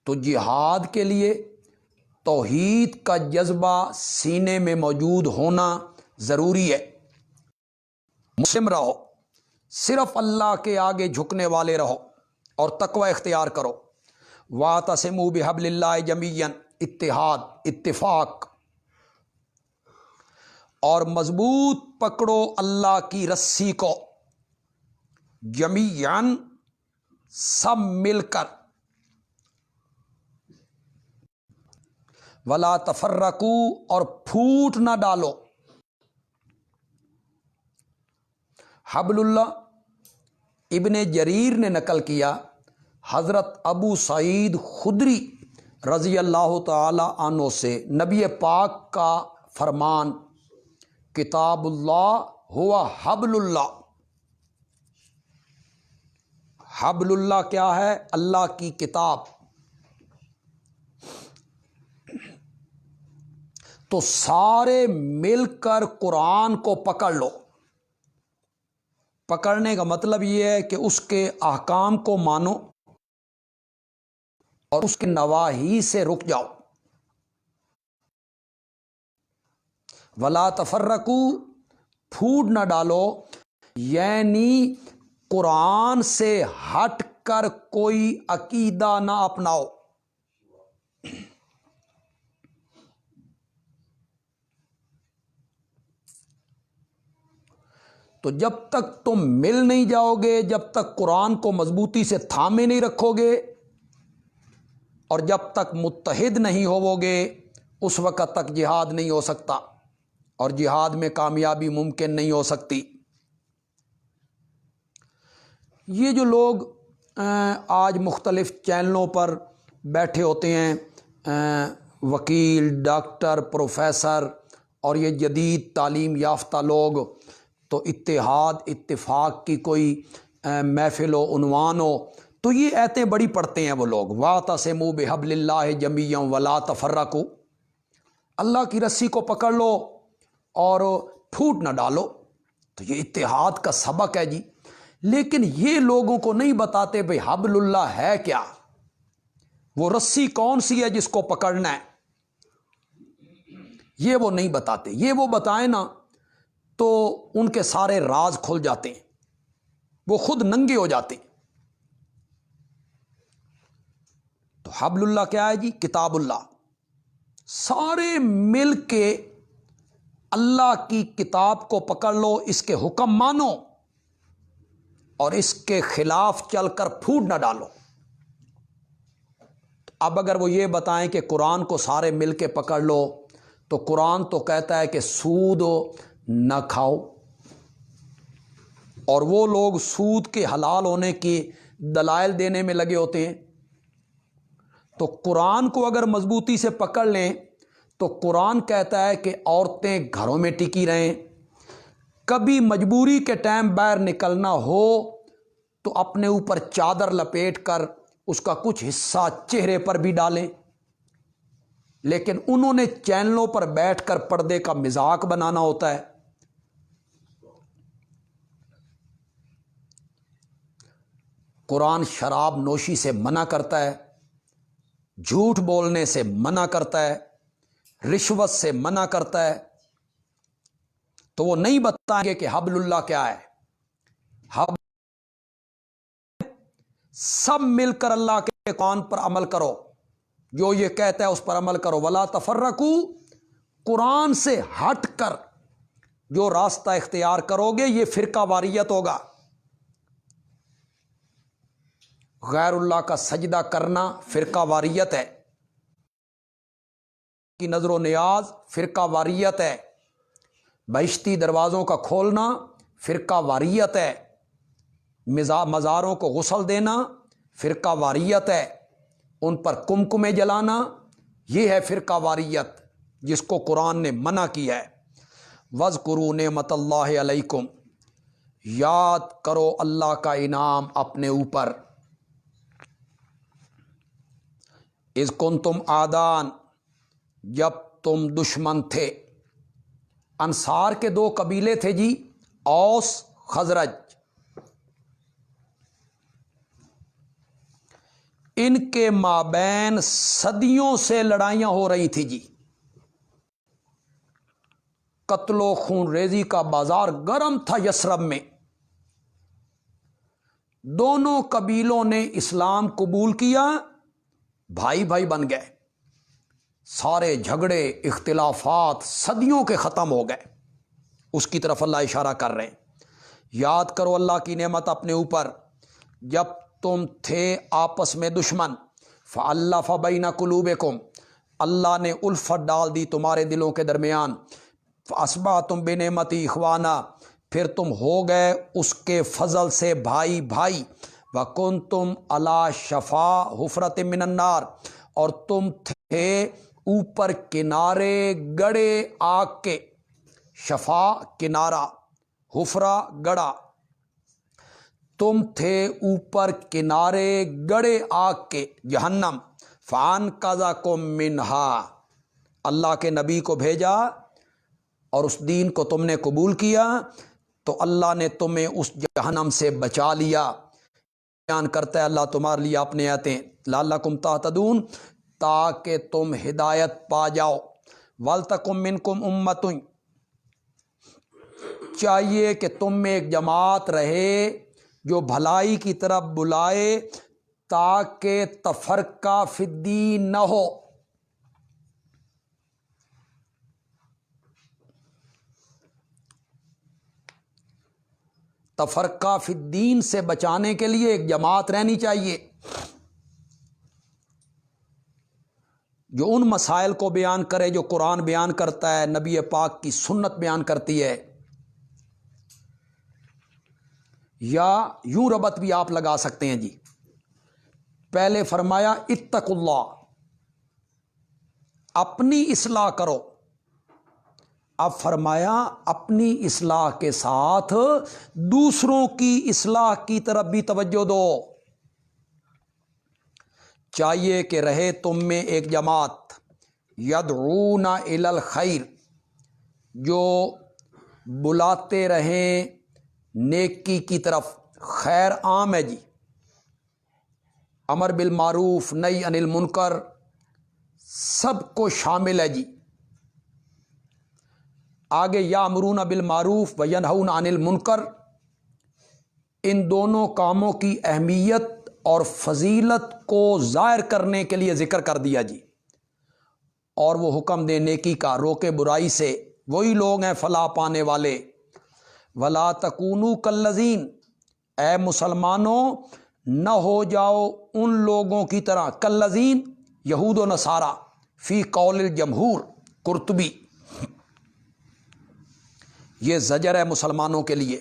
تو جہاد کے لیے توحید کا جذبہ سینے میں موجود ہونا ضروری ہے۔ مسلم رہو، صرف اللہ کے آگے جھکنے والے رہو اور تقوی اختیار کرو۔ واعتصموا بحبل اللہ جمیعا، اتحاد، اتفاق، اور مضبوط پکڑو اللہ کی رسی کو، جمیعاً سب مل کر۔ ولا تفرقوا، اور پھوٹ نہ ڈالو۔ حبل اللہ ابن جریر نے نقل کیا حضرت ابو سعید خدری رضی اللہ تعالی عنہ سے، نبی پاک کا فرمان، کتاب اللہ ہوا حبل اللہ۔ حبل اللہ کیا ہے؟ اللہ کی کتاب۔ تو سارے مل کر قرآن کو پکڑ لو۔ پکڑنے کا مطلب یہ ہے کہ اس کے احکام کو مانو اور اس کے نواہی سے رک جاؤ۔ ولا تفرقوا، پھوٹ نہ ڈالو، یعنی قرآن سے ہٹ کر کوئی عقیدہ نہ اپناؤ۔ تو جب تک تم مل نہیں جاؤ گے، جب تک قرآن کو مضبوطی سے تھامے نہیں رکھو گے، اور جب تک متحد نہیں ہوو گے، اس وقت تک جہاد نہیں ہو سکتا اور جہاد میں کامیابی ممکن نہیں ہو سکتی۔ یہ جو لوگ آج مختلف چینلوں پر بیٹھے ہوتے ہیں، وکیل، ڈاکٹر، پروفیسر، اور یہ جدید تعلیم یافتہ لوگ، تو اتحاد اتفاق کی کوئی محفل و عنوان ہو تو یہ آیتیں بڑی پڑھتے ہیں وہ لوگ، واعتصموا بحبل اللہ جمیعا ولا تفرقوا۔ اللہ کی رسی کو پکڑ لو اور پھوٹ نہ ڈالو. تو یہ اتحاد کا سبق ہے جی. لیکن یہ لوگوں کو نہیں بتاتے بھئی حبل اللہ ہے کیا، وہ رسی کون سی ہے جس کو پکڑنا ہے، یہ وہ نہیں بتاتے. یہ وہ بتائیں نا تو ان کے سارے راز کھل جاتے ہیں، وہ خود ننگے ہو جاتے ہیں. تو حبل اللہ کیا ہے جی؟ کتاب اللہ. سارے مل کے اللہ کی کتاب کو پکڑ لو، اس کے حکم مانو اور اس کے خلاف چل کر پھوٹ نہ ڈالو. اب اگر وہ یہ بتائیں کہ قرآن کو سارے مل کے پکڑ لو، تو قرآن تو کہتا ہے کہ سود نہ کھاؤ، اور وہ لوگ سود کے حلال ہونے کی دلائل دینے میں لگے ہوتے ہیں. تو قرآن کو اگر مضبوطی سے پکڑ لیں تو قرآن کہتا ہے کہ عورتیں گھروں میں ٹکی رہیں، کبھی مجبوری کے ٹائم باہر نکلنا ہو تو اپنے اوپر چادر لپیٹ کر اس کا کچھ حصہ چہرے پر بھی ڈالیں. لیکن انہوں نے چینلوں پر بیٹھ کر پردے کا مذاق بنانا ہوتا ہے. قرآن شراب نوشی سے منع کرتا ہے، جھوٹ بولنے سے منع کرتا ہے، رشوت سے منع کرتا ہے. تو وہ نہیں بتائیں گے کہ حبل اللہ کیا ہے. حبل سب مل کر اللہ کے قرآن پر عمل کرو، جو یہ کہتا ہے اس پر عمل کرو. ولا تفرقوا، قرآن سے ہٹ کر جو راستہ اختیار کرو گے یہ فرقہ واریت ہوگا. غیر اللہ کا سجدہ کرنا فرقہ واریت ہے، کی نظر و نیاز فرقہ واریت ہے، بہشتی دروازوں کا کھولنا فرقہ واریت ہے، مزاروں کو غسل دینا فرقہ واریت ہے، ان پر کمکمے جلانا یہ ہے فرقہ واریت جس کو قرآن نے منع کیا ہے. وَاذْكُرُوا نِعْمَتَ اللَّهِ عَلَيْكُمْ، یاد کرو اللہ کا انعام اپنے اوپر. اذ کنتم آدان، جب تم دشمن تھے. انصار کے دو قبیلے تھے جی، اوس خزرج. ان کے مابین صدیوں سے لڑائیاں ہو رہی تھی جی. قتل و خون ریزی کا بازار گرم تھا یثرب میں. دونوں قبیلوں نے اسلام قبول کیا، بھائی بھائی بن گئے. سارے جھگڑے اختلافات صدیوں کے ختم ہو گئے. اس کی طرف اللہ اشارہ کر رہے ہیں. یاد کرو اللہ کی نعمت اپنے اوپر جب تم تھے آپس میں دشمن. فَأَلَّفَ بَيْنَ قُلُوبِكُمْ، اللہ نے الفت ڈال دی تمہارے دلوں کے درمیان. فَأَصْبَحْتُمْ بِنِعْمَتِهِ إِخْوَانًا، پھر تم ہو گئے اس کے فضل سے بھائی بھائی. وَكُنْتُمْ عَلَى شَفَا حُفْرَةٍ مِّنَ النَّارِ، اور تم تھے اوپر کنارے گڑے آگ کے. شفا کنارہ، حفرہ گڑا. تم تھے اوپر کنارے گڑے آگ کے جہنم. فَأَنْقَذَكُم مِّنْهَا، اللہ کے نبی کو بھیجا اور اس دین کو تم نے قبول کیا تو اللہ نے تمہیں اس جہنم سے بچا لیا. بیان کرتا ہے اللہ تمہارے لیے اپنے آیتیں لعلکم تہتدون، تاکہ تم ہدایت پا جاؤ. وَلْتَكُن مِّنْكُمْ أُمَّةٌ، چاہیے کہ تم میں ایک جماعت رہے جو بھلائی کی طرف بلائے تاکہ تفرقہ فی الدین نہ ہو. تفرقہ فی الدین سے بچانے کے لیے ایک جماعت رہنی چاہیے جو ان مسائل کو بیان کرے جو قرآن بیان کرتا ہے، نبی پاک کی سنت بیان کرتی ہے. یا یوں ربط بھی آپ لگا سکتے ہیں جی. پہلے فرمایا اتقوا اللہ، اپنی اصلاح کرو. اب فرمایا اپنی اصلاح کے ساتھ دوسروں کی اصلاح کی طرف بھی توجہ دو. چاہیے کہ رہے تم میں ایک جماعت یدعون الی الخیر، جو بلاتے رہیں نیکی کی طرف. خیر عام ہے جی، امر بالمعروف نہی عن المنکر سب کو شامل ہے جی. آگے یامرون بالمعروف و ینہون عن المنکر، ان دونوں کاموں کی اہمیت اور فضیلت کو ظاہر کرنے کے لیے ذکر کر دیا جی. اور وہ حکم دے نیکی کا، روکے برائی سے، وہی لوگ ہیں فلاح پانے والے. ولا تکونوا کالذین، اے مسلمانوں نہ ہو جاؤ ان لوگوں کی طرح، کالذین یہود و نصارہ، فی قول الجمہور قرطبی. یہ زجر ہے مسلمانوں کے لیے،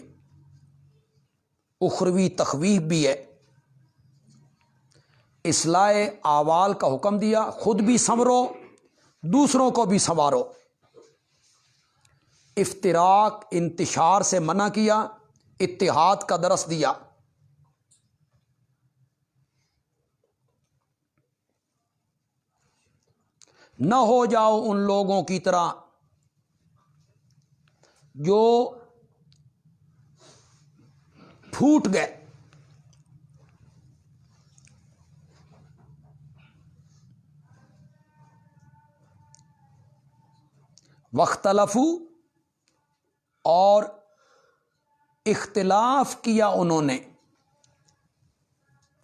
اخروی تخویف بھی ہے. اصلاح اعمال کا حکم دیا، خود بھی سنورو دوسروں کو بھی سنوارو. افتراق انتشار سے منع کیا، اتحاد کا درس دیا. نہ ہو جاؤ ان لوگوں کی طرح جو پھوٹ گئے. واختلفوا، اور اختلاف کیا انہوں نے.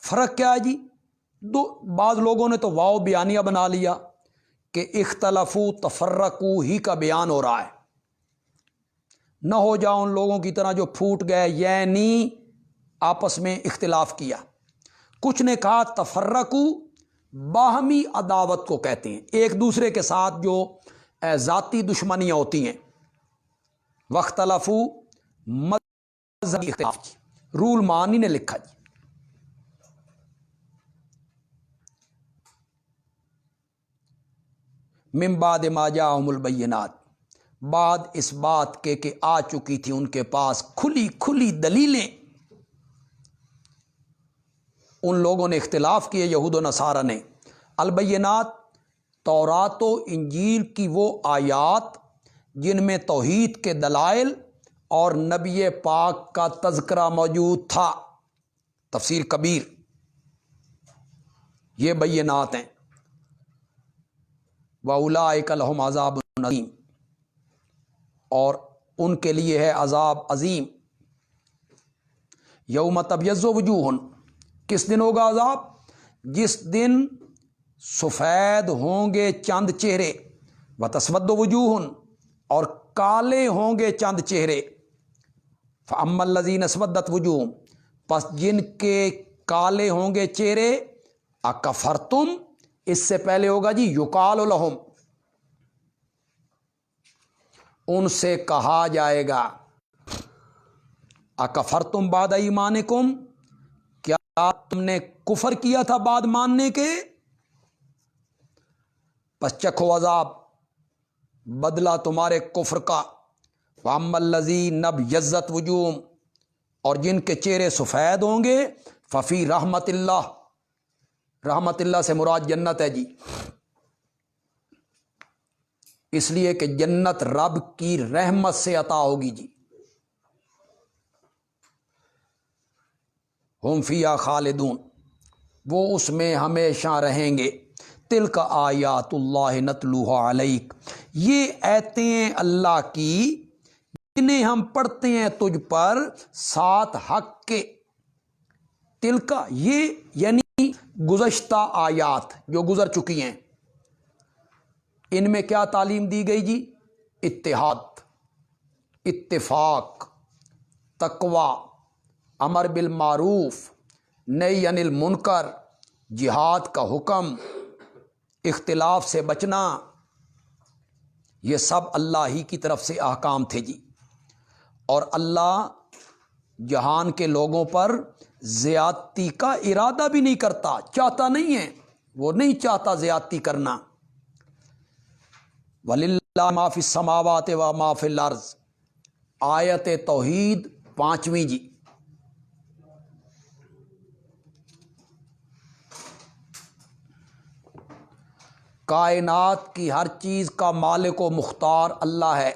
فرق کیا ہے جی؟ بعض لوگوں نے تو واو بیانیہ بنا لیا کہ اختلفوا تفرقوا ہی کا بیان ہو رہا ہے. نہ ہو جاؤ ان لوگوں کی طرح جو پھوٹ گئے، یعنی آپس میں اختلاف کیا. کچھ نے کہا تفرقوا باہمی عداوت کو کہتے ہیں، ایک دوسرے کے ساتھ جو ذاتی دشمنیاں ہوتی ہیں. واختلفوا مذہبی اختلاف جی، رول مانی نے لکھا جی. من بعد ما جاءہم البینات، بعد اس بات کے کہ آ چکی تھی ان کے پاس کھلی کھلی دلیلیں. ان لوگوں نے اختلاف کیے یہود و نصارہ نے. البینات تورات و انجیل کی وہ آیات جن میں توحید کے دلائل اور نبی پاک کا تذکرہ موجود تھا. تفسیر کبیر، یہ بینات ہیں. وَأُولَٰئِكَ لَهُمْ عَذَابٌ عَظِيمٌ، اور ان کے لیے ہے عذاب عظیم. یوم تبیض وجوہ، کس دن ہوگا عذاب؟ جس دن سفید ہوں گے چند چہرے، وتسود وجوہ، اور کالے ہوں گے چند چہرے. فَأَمَّا الَّذِينَ اسْوَدَّتْ وُجُوهُمْ، پس جن کے کالے ہوں گے چہرے، اکفرتم، اس سے پہلے ہوگا جی یقال لہم، ان سے کہا جائے گا اکفرتم بعد ایمانکم، کیا تم نے کفر کیا تھا بعد ماننے کے؟ پس چکھو عذاب، بدلہ تمہارے کفر کا. وَأَمَّا الَّذِينَ ابْيَضَّتْ وُجُوهُمْ، اور جن کے چہرے سفید ہوں گے، ففی رحمت اللہ، رحمت اللہ سے مراد جنت ہے جی. اس لیے کہ جنت رب کی رحمت سے عطا ہوگی جی. ہم فیہا خالدون، وہ اس میں ہمیشہ رہیں گے. تلک آیات اللہ نتلوہا علیک، یہ آیتیں اللہ کی جنہیں ہم پڑھتے ہیں تجھ پر ساتھ حق کے. تلکا یہ یعنی گزشتہ آیات جو گزر چکی ہیں، ان میں کیا تعلیم دی گئی جی؟ اتحاد، اتفاق، تقوی، امر بالمعروف نہی عن المنکر، جہاد کا حکم، اختلاف سے بچنا. یہ سب اللہ ہی کی طرف سے احکام تھے جی. اور اللہ جہان کے لوگوں پر زیادتی کا ارادہ بھی نہیں کرتا، چاہتا نہیں ہے، وہ نہیں چاہتا زیادتی کرنا. وَلِلَّهِ مَا فِي السَّمَاوَاتِ وَمَا فِي الْأَرْضِ، آیت توحید 5ویں جی. کائنات کی ہر چیز کا مالک و مختار اللہ ہے۔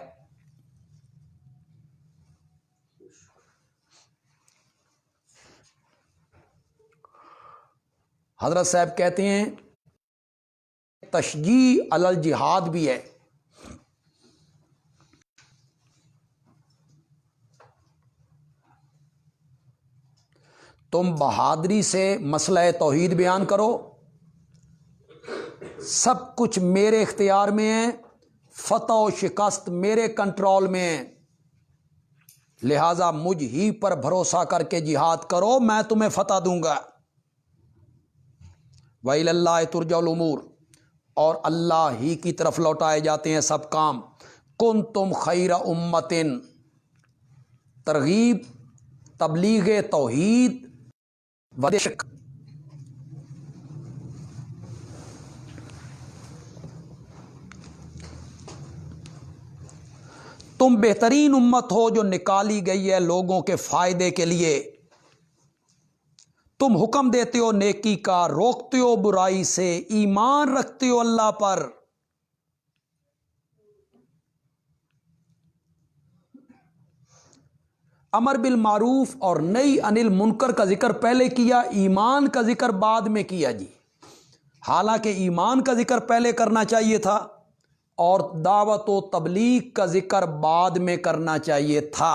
حضرت صاحب کہتے ہیں تشجیع علی الجہاد بھی ہے۔ تم بہادری سے مسئلہ توحید بیان کرو، سب کچھ میرے اختیار میں ہے، فتح و شکست میرے کنٹرول میں ہے، لہذا مجھ ہی پر بھروسہ کر کے جہاد کرو، میں تمہیں فتح دوں گا۔ وَإِلَى اللَّهِ تُرْجَعُ الْأُمُورُ، اور اللہ ہی کی طرف لوٹائے جاتے ہیں سب کام۔ كُنتُمْ خَيْرَ أُمَّةٍ، ترغیب تبلیغ توحید و شرک۔ تم بہترین امت ہو جو نکالی گئی ہے لوگوں کے فائدے کے لیے۔ تم حکم دیتے ہو نیکی کا، روکتے ہو برائی سے، ایمان رکھتے ہو اللہ پر۔ امر بالمعروف اور نہی عن المنکر کا ذکر پہلے کیا، ایمان کا ذکر بعد میں کیا جی۔ حالانکہ ایمان کا ذکر پہلے کرنا چاہیے تھا اور دعوت و تبلیغ کا ذکر بعد میں کرنا چاہیے تھا۔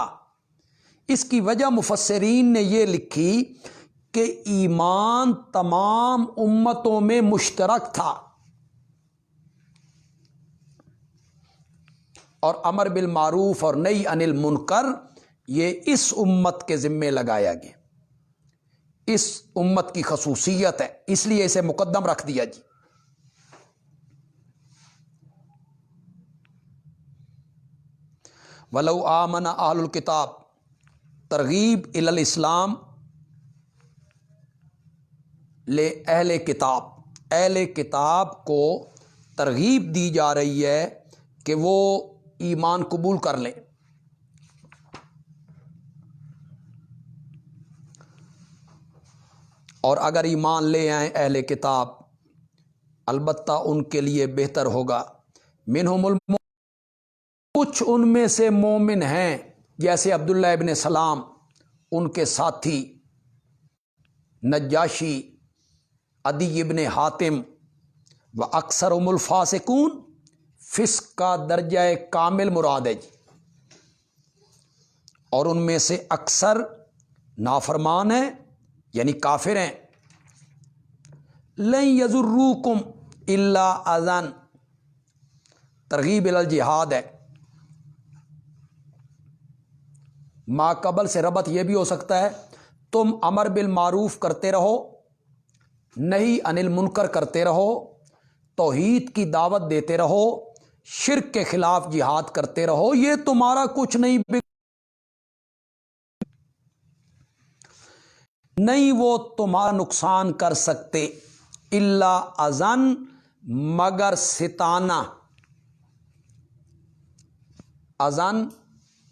اس کی وجہ مفسرین نے یہ لکھی کہ ایمان تمام امتوں میں مشترک تھا اور امر بالمعروف اور نہی عن المنکر یہ اس امت کے ذمے لگایا گیا، اس امت کی خصوصیت ہے، اس لیے اسے مقدم رکھ دیا جی۔ وَلَوْ آمَنَ أَهْلُ الْكِتَابِ، ترغیب الی الاسلام لے اہل کتاب، اہل کتاب کو ترغیب دی جا رہی ہے کہ وہ ایمان قبول کر لیں۔ اور اگر ایمان لے آئیں اہل کتاب، البتہ ان کے لیے بہتر ہوگا۔ منہم المؤمنون، کچھ ان میں سے مومن ہیں جیسے عبداللہ ابن سلام، ان کے ساتھی نجاشی، عدی ابن حاتم، و اکثرهم الفاسقون، فسق کا درجہ کامل مراد ہے جی، اور ان میں سے اکثر نافرمان ہیں یعنی کافر ہیں۔ لن یضروکم الا اذن، ترغیب الی الجہاد ہے۔ ما قبل سے ربط یہ بھی ہو سکتا ہے، تم امر بالمعروف کرتے رہو، نہی عن المنکر کرتے رہو، توحید کی دعوت دیتے رہو، شرک کے خلاف جہاد کرتے رہو، یہ تمہارا کچھ نہیں وہ تمہارا نقصان کر سکتے، الا اذن، مگر ستانہ۔ اذن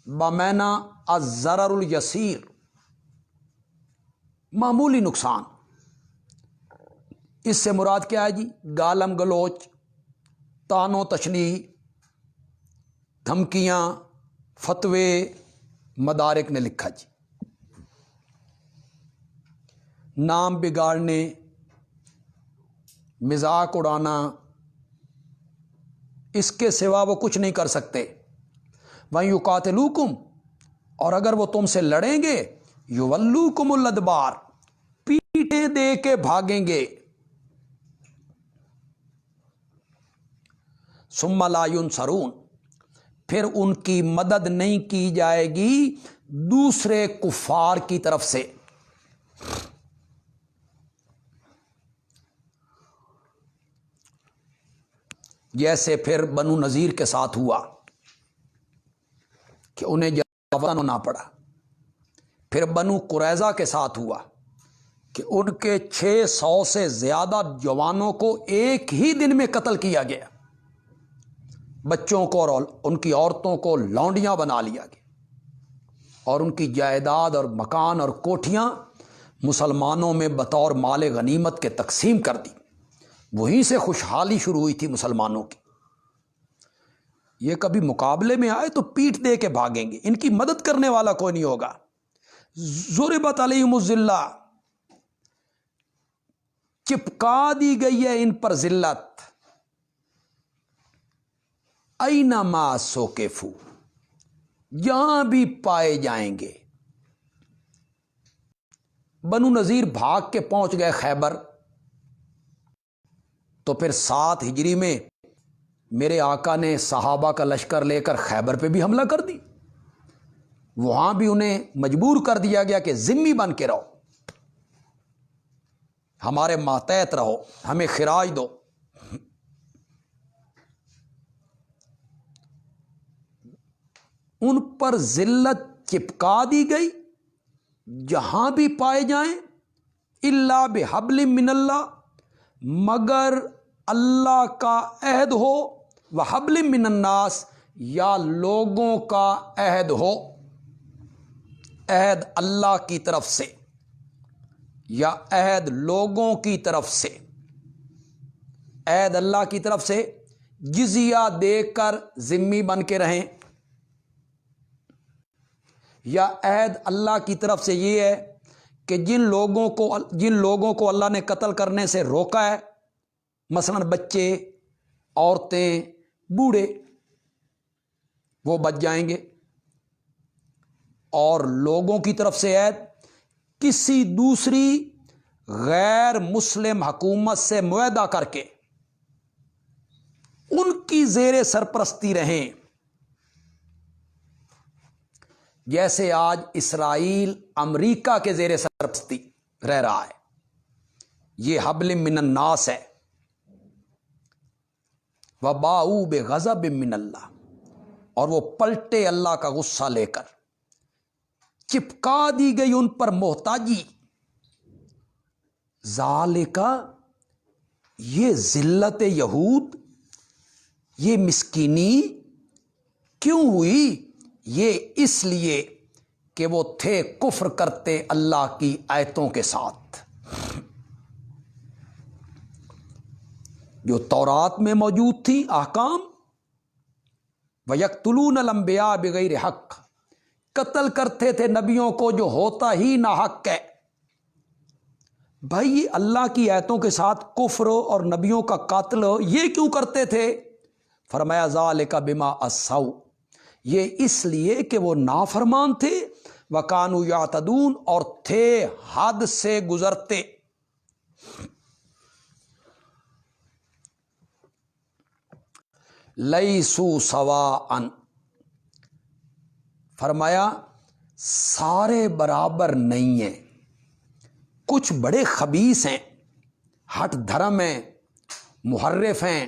بمعنی الضرر الیسیر، معمولی نقصان۔ اس سے مراد کیا ہے جی؟ گالم گلوچ، طعن و تشنیع، دھمکیاں، فتوے، مدارک نے لکھا جی، نام بگاڑنے، مذاق اڑانا، اس کے سوا وہ کچھ نہیں کر سکتے۔ وَإِن يُقَاتِلُوكُمْ، اور اگر وہ تم سے لڑیں گے، يُوَلُّوكُمُ الْأَدْبَارَ، پیٹیں دے کے بھاگیں گے۔ ثُمَّ لَا يُنصَرُونَ، پھر ان کی مدد نہیں کی جائے گی دوسرے کفار کی طرف سے۔ جیسے پھر بنو نذیر کے ساتھ ہوا کہ انہیں جواب ہونا پڑا، پھر بنو قریظہ کے ساتھ ہوا کہ ان کے 600 سے زیادہ جوانوں کو ایک ہی دن میں قتل کیا گیا، بچوں کو اور ان کی عورتوں کو لونڈیاں بنا لیا گیا، اور ان کی جائیداد اور مکان اور کوٹھیاں مسلمانوں میں بطور مال غنیمت کے تقسیم کر دی۔ وہیں سے خوشحالی شروع ہوئی تھی مسلمانوں کی۔ یہ کبھی مقابلے میں آئے تو پیٹھ دے کے بھاگیں گے، ان کی مدد کرنے والا کوئی نہیں ہوگا۔ ضربت علیہم الذلہ، چپکا دی گئی ہے ان پر ذلت، اینما ثقفوا، جہاں بھی پائے جائیں گے۔ بنو نذیر بھاگ کے پہنچ گئے خیبر، تو پھر 7 ہجری میں میرے آقا نے صحابہ کا لشکر لے کر خیبر پہ بھی حملہ کر دی۔ وہاں بھی انہیں مجبور کر دیا گیا کہ ذمہ بن کے رہو، ہمارے ماتحت رہو، ہمیں خراج دو۔ ان پر ذلت چپکا دی گئی، جہاں بھی پائے جائیں، الا بحبل من اللہ، مگر اللہ کا عہد ہو، وحبل من الناس، یا لوگوں کا عہد ہو، عہد اللہ کی طرف سے یا عہد لوگوں کی طرف سے۔ عہد اللہ کی طرف سے جزیہ دے کر ذمہ بن کے رہیں، یا عہد اللہ کی طرف سے یہ ہے کہ جن لوگوں کو اللہ نے قتل کرنے سے روکا ہے، مثلا بچے، عورتیں، بوڑھے، وہ بچ جائیں گے۔ اور لوگوں کی طرف سے عہد، کسی دوسری غیر مسلم حکومت سے معاہدہ کر کے ان کی زیر سرپرستی رہیں، جیسے آج اسرائیل امریکہ کے زیر سرپرستی رہ رہا ہے۔ یہ حبل من الناس ہے۔ وباؤ بغضب من اللہ، اور وہ پلٹے اللہ کا غصہ لے کر۔ چپکا دی گئی ان پر محتاجی، ذالکا، یہ ذلت یہود، یہ مسکینی کیوں ہوئی؟ یہ اس لیے کہ وہ تھے کفر کرتے اللہ کی آیتوں کے ساتھ، جو تورات میں موجود تھی احکام۔ وَيَقْتُلُونَ الْأَنْبِيَاءَ بِغَيْرِ حق، قتل کرتے تھے نبیوں کو جو ہوتا ہی ناحق ہے۔ بھائی یہ اللہ کی آیتوں کے ساتھ کفر اور نبیوں کا قتل یہ کیوں کرتے تھے؟ فرمایا ذالک بما عصوا، یہ اس لیے کہ وہ نافرمان تھے، وکانوا یعتدون، اور تھے حد سے گزرتے۔ لیسوا سواء، فرمایا سارے برابر نہیں ہیں، کچھ بڑے خبیث ہیں، ہٹ دھرم ہیں، محرف ہیں۔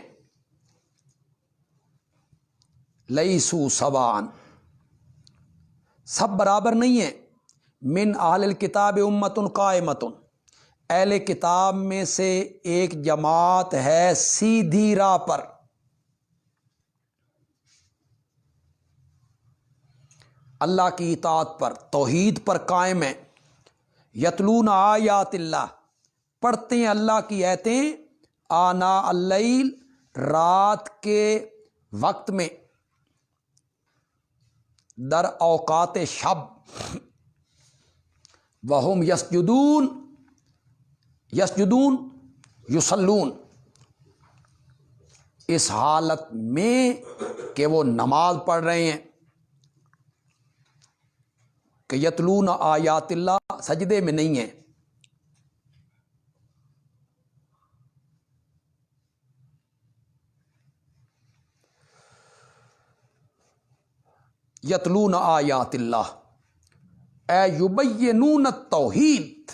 لیسوا سواء، سب برابر نہیں ہیں۔ من اہل الکتاب امۃ قائمۃ، اہل کتاب میں سے ایک جماعت ہے سیدھی راہ پر، اللہ کی اطاعت پر، توحید پر قائم ہے۔ یتلون آیات اللہ، پڑھتے ہیں اللہ کی آیتیں، آناء اللیل، رات کے وقت میں، در اوقات شب، وہم یسجدون یصلون، اس حالت میں کہ وہ نماز پڑھ رہے ہیں، کہ یتلون آیات اللہ، سجدے میں نہیں ہیں۔ یتلون آیات اللہ اے یبینون التوحید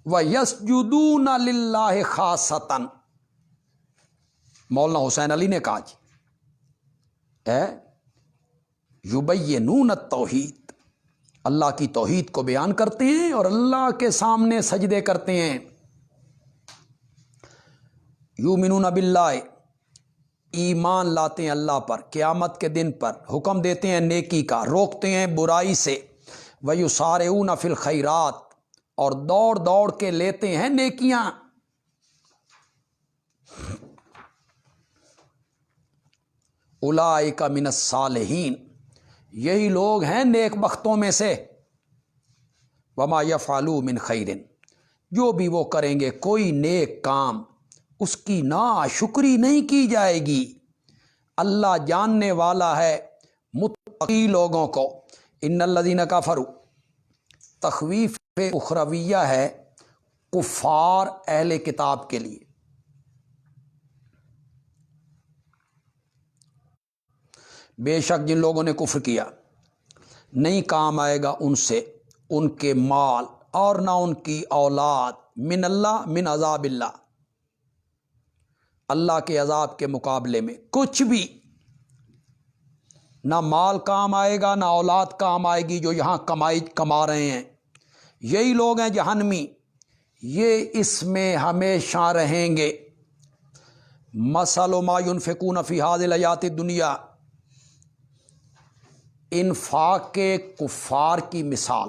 ویسجدون للہ خاصۃ، مولانا حسین علی نے کہا جی، اے یبینون التوحید، اللہ کی توحید کو بیان کرتے ہیں اور اللہ کے سامنے سجدے کرتے ہیں۔ یؤمنون باللہ، ایمان لاتے ہیں اللہ پر، قیامت کے دن پر، حکم دیتے ہیں نیکی کا، روکتے ہیں برائی سے۔ وَيُسَارِعُونَ فِي الْخَيْرَاتِ، اور دوڑ دوڑ کے لیتے ہیں نیکیاں۔ اولئک من الصالحین، یہی لوگ ہیں نیک بختوں میں سے. وما یفعلوا من خیر، جو بھی وہ کریں گے کوئی نیک کام اس کی ناشکری نہیں کی جائے گی. اللہ جاننے والا ہے متقی لوگوں کو. ان الذین کفروا، تخویف اخرویہ ہے کفار اہل کتاب کے لیے. بے شک جن لوگوں نے کفر کیا نہیں کام آئے گا ان سے ان کے مال اور نہ ان کی اولاد، من اللہ، من عذاب اللہ، اللہ کے عذاب کے مقابلے میں کچھ بھی. نہ مال کام آئے گا نہ اولاد کام آئے گی جو یہاں کما رہے ہیں. یہی لوگ ہیں جہنمی، یہ اس میں ہمیشہ رہیں گے. مثل ما ينفقون فی هذه الحیات الدنیا، انفاق کے کفار کی مثال،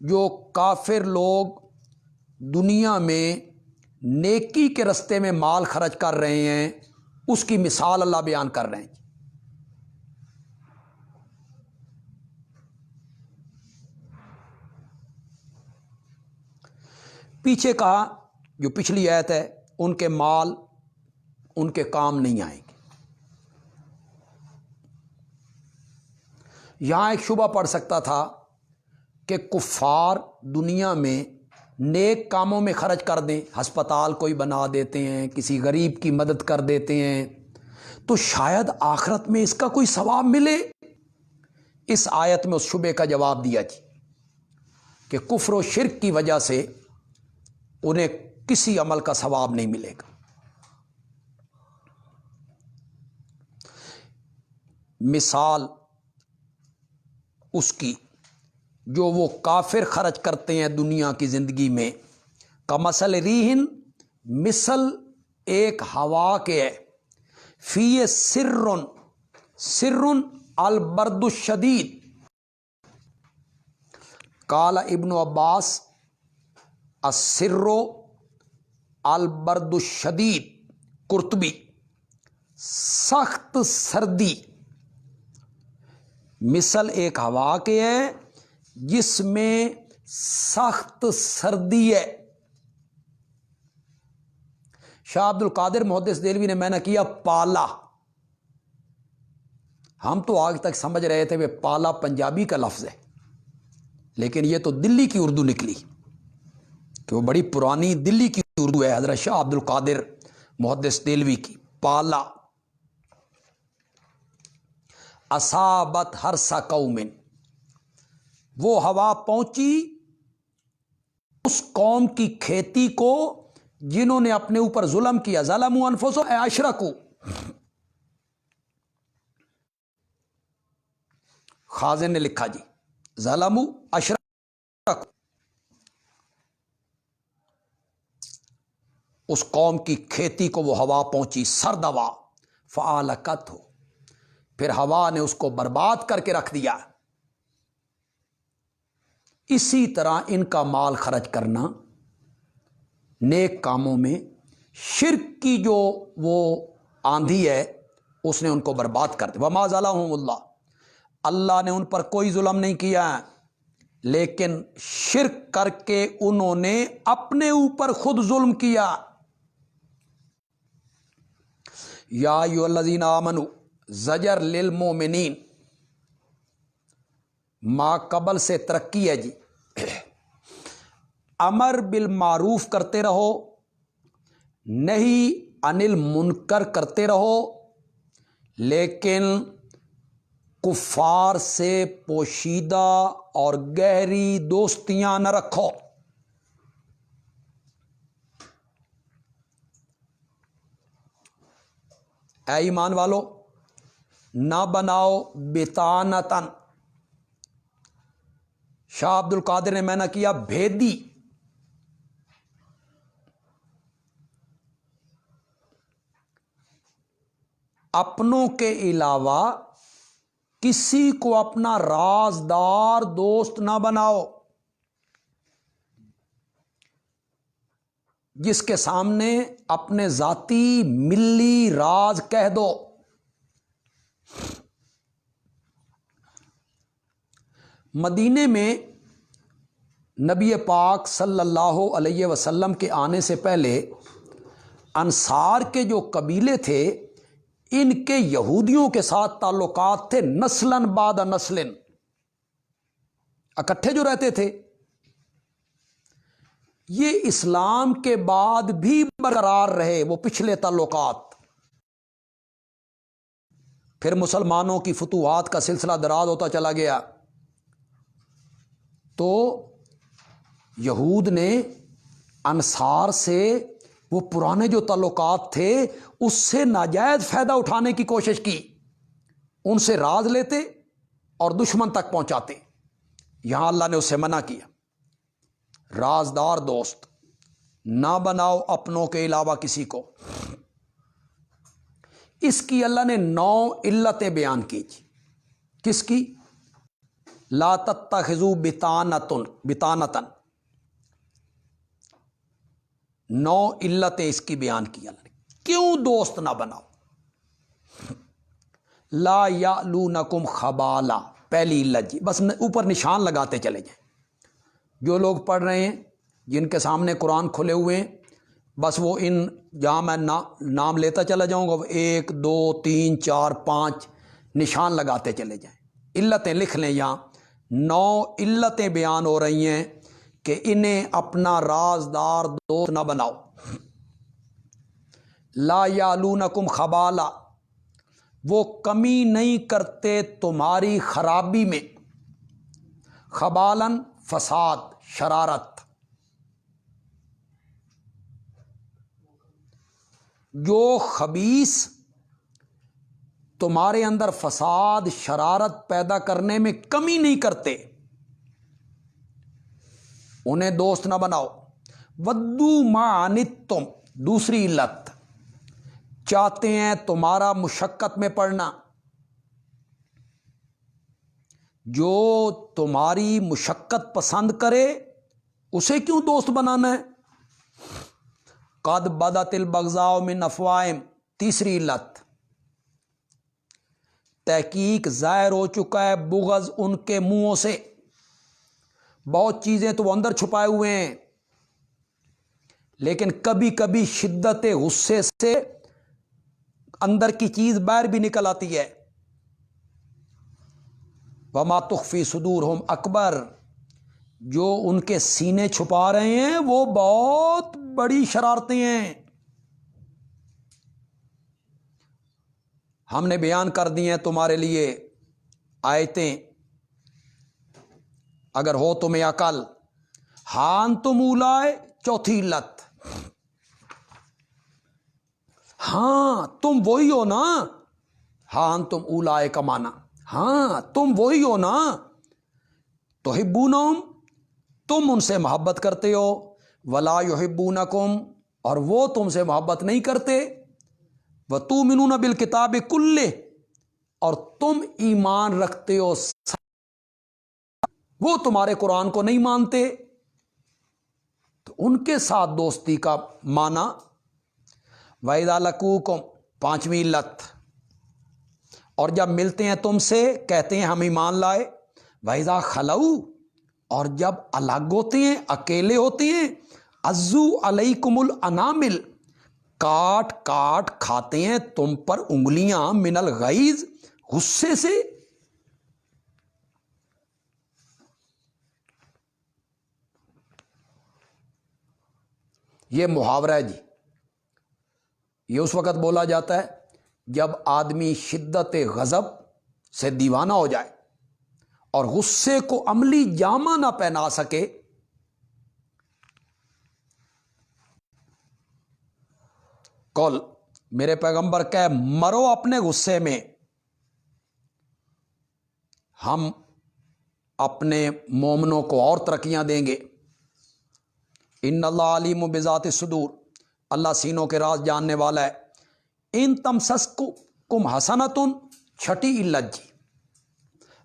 جو کافر لوگ دنیا میں نیکی کے رستے میں مال خرچ کر رہے ہیں، اس کی مثال اللہ بیان کر رہے ہیں. پیچھے کہا جو پچھلی آیت ہے ان کے مال ان کے کام نہیں آئیں گے. یہاں ایک شبہ پڑ سکتا تھا کہ کفار دنیا میں نیک کاموں میں خرچ کر دیں، ہسپتال کوئی بنا دیتے ہیں، کسی غریب کی مدد کر دیتے ہیں، تو شاید آخرت میں اس کا کوئی ثواب ملے. اس آیت میں اس شبے کا جواب دیا جی کہ کفر و شرک کی وجہ سے انہیں کسی عمل کا ثواب نہیں ملے گا. مثال اس کی جو وہ کافر خرچ کرتے ہیں دنیا کی زندگی میں، کمثل ریحٍ، مثل ایک ہوا کے ہے، فی سر البرد الشدید. قال ابن عباس السر البرد الشدید، قرطبی سخت سردی. مثل ایک ہوا کے ہے جس میں سخت سردی ہے. شاہ عبد القادر محدث دہلوی نے میں نے کیا پالا. ہم تو آج تک سمجھ رہے تھے وہ پالا پنجابی کا لفظ ہے، لیکن یہ تو دلی کی اردو نکلی کہ وہ بڑی پرانی دلی کی اردو ہے حضرت شاہ عبد القادر محدث دہلوی کی. پالا اصابت ہرس قوم، وہ ہوا پہنچی اس قوم کی کھیتی کو جنہوں نے اپنے اوپر ظلم کیا. ظلموا انفسهم اشرکوا، خازن نے لکھا جی ظلموا اشرکوا، اس قوم کی کھیتی کو وہ ہوا پہنچی سرد ہوا، فاہلکتہ، پھر ہوا نے اس کو برباد کر کے رکھ دیا. اسی طرح ان کا مال خرچ کرنا نیک کاموں میں، شرک کی جو وہ آندھی ہے اس نے ان کو برباد کر دیا. وما ظلمهم اللہ، اللہ نے ان پر کوئی ظلم نہیں کیا، لیکن شرک کر کے انہوں نے اپنے اوپر خود ظلم کیا. یا ایھا الذین آمنوا، زجر للمؤمنین، ما قبل سے ترقی ہے جی. امر بالمعروف کرتے رہو، نہیں عن المنکر کرتے رہو، لیکن کفار سے پوشیدہ اور گہری دوستیاں نہ رکھو. اے ایمان والو، نہ بناؤ بطانتن. شاہ عبد القادر نے میں نے کیا بھیدی. اپنوں کے علاوہ کسی کو اپنا رازدار دوست نہ بناؤ، جس کے سامنے اپنے ذاتی ملی راز کہہ دو. مدینے میں نبی پاک صلی اللہ علیہ وسلم کے آنے سے پہلے انصار کے جو قبیلے تھے ان کے یہودیوں کے ساتھ تعلقات تھے، نسلاً بعد نسلن، اکٹھے جو رہتے تھے۔ یہ اسلام کے بعد بھی برقرار رہے وہ پچھلے تعلقات۔ پھر مسلمانوں کی فتوحات کا سلسلہ دراز ہوتا چلا گیا تو یہود نے انصار سے وہ پرانے جو تعلقات تھے اس سے ناجائز فائدہ اٹھانے کی کوشش کی، ان سے راز لیتے اور دشمن تک پہنچاتے۔ یہاں اللہ نے اس سے منع کیا، رازدار دوست نہ بناؤ اپنوں کے علاوہ کسی کو۔ اس کی اللہ نے 9 علتیں بیان کی جی۔ کس کی؟ لا تتخذوا بطانۃ، 9 علتیں اس کی بیان کی اللہ نے، کیوں دوست نہ بناؤ۔ لا یعلونکم خبالا، پہلی علت جی، بس اوپر نشان لگاتے چلے جائیں۔ جو لوگ پڑھ رہے ہیں، جن کے سامنے قرآن کھلے ہوئے ہیں، بس وہ ان جہاں میں نام لیتا چلا جاؤں گا 1 2 3 4 5 نشان لگاتے چلے جائیں، علتیں لکھ لیں۔ یہاں 9 علتیں بیان ہو رہی ہیں کہ انہیں اپنا رازدار دوست نہ بناؤ۔ لا یعلونکم خبالا، وہ کمی نہیں کرتے تمہاری خرابی میں، خبالن فساد، شرارت۔ جو خبیث تمہارے اندر فساد شرارت پیدا کرنے میں کمی نہیں کرتے انہیں دوست نہ بناؤ۔ ودو ما عنتم، دوسری علت، چاہتے ہیں تمہارا مشقت میں پڑنا۔ جو تمہاری مشقت پسند کرے اسے کیوں دوست بنانا ہے؟ قد بدت البغضاء من افواہہم، تیسری علت، تحقیق ظاہر ہو چکا ہے بغض ان کے منہوں سے۔ بہت چیزیں تو وہ اندر چھپائے ہوئے ہیں، لیکن کبھی کبھی شدت غصے سے اندر کی چیز باہر بھی نکل آتی ہے۔ وما تخفی صدورہم اکبر، جو ان کے سینے چھپا رہے ہیں وہ بہت بڑی شرارتیں ہیں۔ ہم نے بیان کر دی ہیں تمہارے لیے آیتیں، اگر ہو تمہیں عقل۔ ہاں تم اولائے، چوتھی علت، ہاں تم وہی ہو نا، ہاں تم اولائے کا معنی، ہاں تم وہی ہو نا، تحبونہم، تم ان سے محبت کرتے ہو، ولا یحبونکم، اور وہ تم سے محبت نہیں کرتے، وتؤمنون بالکتاب کلہ، اور تم ایمان رکھتے ہو، وہ تمہارے قرآن کو نہیں مانتے، تو ان کے ساتھ دوستی کا معنی۔ وَإِذَا لَقُوكُمْ، 5ویں علت، اور جب ملتے ہیں تم سے کہتے ہیں ہم ایمان لائے۔ وَإِذَا خَلَوْا، اور جب الگ ہوتے ہیں، اکیلے ہوتے ہیں۔ عَضُّوا عَلَيْكُمُ الْأَنَامِلَ، کاٹ کاٹ کھاتے ہیں تم پر انگلیاں، من الغیظ، غصے سے۔ یہ محاورہ ہے جی، یہ اس وقت بولا جاتا ہے جب آدمی شدت غضب سے دیوانہ ہو جائے اور غصے کو عملی جامہ نہ پہنا سکے، قل، میرے پیغمبر کہے مرو اپنے غصے میں، ہم اپنے مومنوں کو اور ترقیاں دیں گے۔ ان اللہ علیم بذات الصدور، اللہ سینوں کے راز جاننے والا ہے۔ ان تمسسکم حسنۃ، چھٹی علت جی،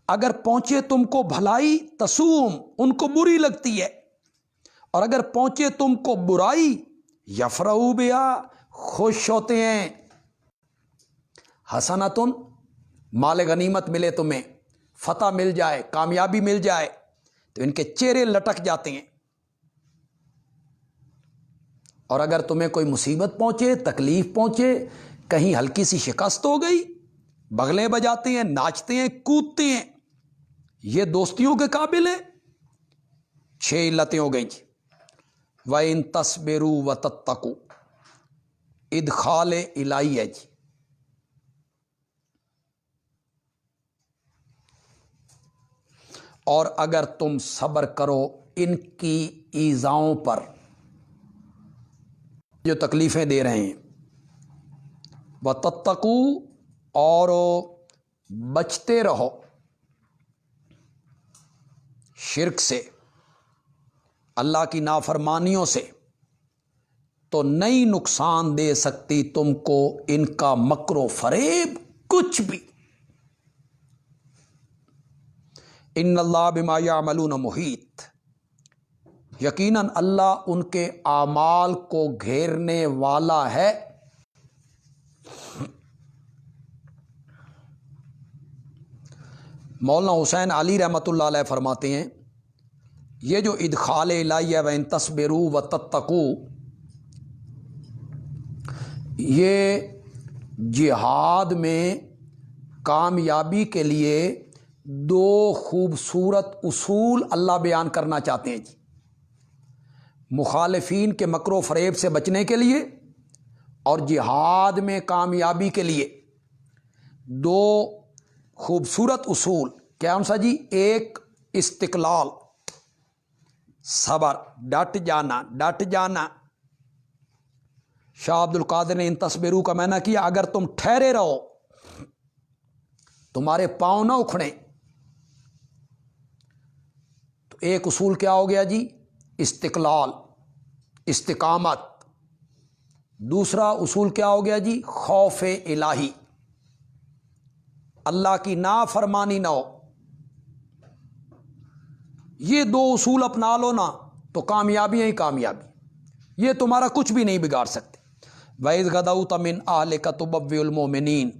اگر پہنچے تم کو بھلائی، تسوم، ان کو بری لگتی ہے، اور اگر پہنچے تم کو برائی، یفرحوا بہا، خوش ہوتے ہیں۔ حسنۃ، مال غنیمت ملے تمہیں، فتح مل جائے، کامیابی مل جائے تو ان کے چہرے لٹک جاتے ہیں، اور اگر تمہیں کوئی مصیبت پہنچے، تکلیف پہنچے، کہیں ہلکی سی شکست ہو گئی، بغلیں بجاتے ہیں، ناچتے ہیں، کودتے ہیں۔ یہ دوستیوں کے قابل ہیں؟ 6 علتیں ہو گئیں جی۔ وَإِن تَصْبِرُوا وَتَتَّقُوا، ادخال الہی ہے جی۔ اور اگر تم صبر کرو ان کی ایذاؤں پر جو تکلیفیں دے رہے ہیں، وَتَتَّقُوا، اور بچتے رہو شرک سے، اللہ کی نافرمانیوں سے، تو نہیں نقصان دے سکتی تم کو ان کا مکر و فریب کچھ بھی۔ ان اللہ بما یعملون محیط، یقیناً اللہ ان کے اعمال کو گھیرنے والا ہے۔ مولانا حسین علی رحمۃ اللہ علیہ فرماتے ہیں یہ جو ادخال الہی ہے وَإِن تَصْبِرُوا وَتَتَّقُوا، یہ جہاد میں کامیابی کے لیے 2 خوبصورت اصول اللہ بیان کرنا چاہتے ہیں جی۔ مخالفین کے مکر و فریب سے بچنے کے لیے اور جہاد میں کامیابی کے لیے 2 خوبصورت اصول، کیا ان سا جی؟ ایک استقلال، صبر، ڈٹ جانا۔ شاہ عبد القادر نے ان تصبروا کا معنی کیا اگر تم ٹھہرے رہو، تمہارے پاؤں نہ اکھڑیں، تو ایک اصول کیا ہو گیا جی؟ استقلال، استقامت۔ دوسرا اصول کیا ہو گیا جی؟ خوف الہی، اللہ کی نافرمانی نہ ہو۔ یہ 2 اصول اپنا لو نا تو کامیابی ہی کامیابی، یہ تمہارا کچھ بھی نہیں بگاڑ سکتے۔ وَإِذْ غَدَوْتَ مِنْ أَهْلِكَ تُبَوِّئُ الْمُؤْمِنِينَ،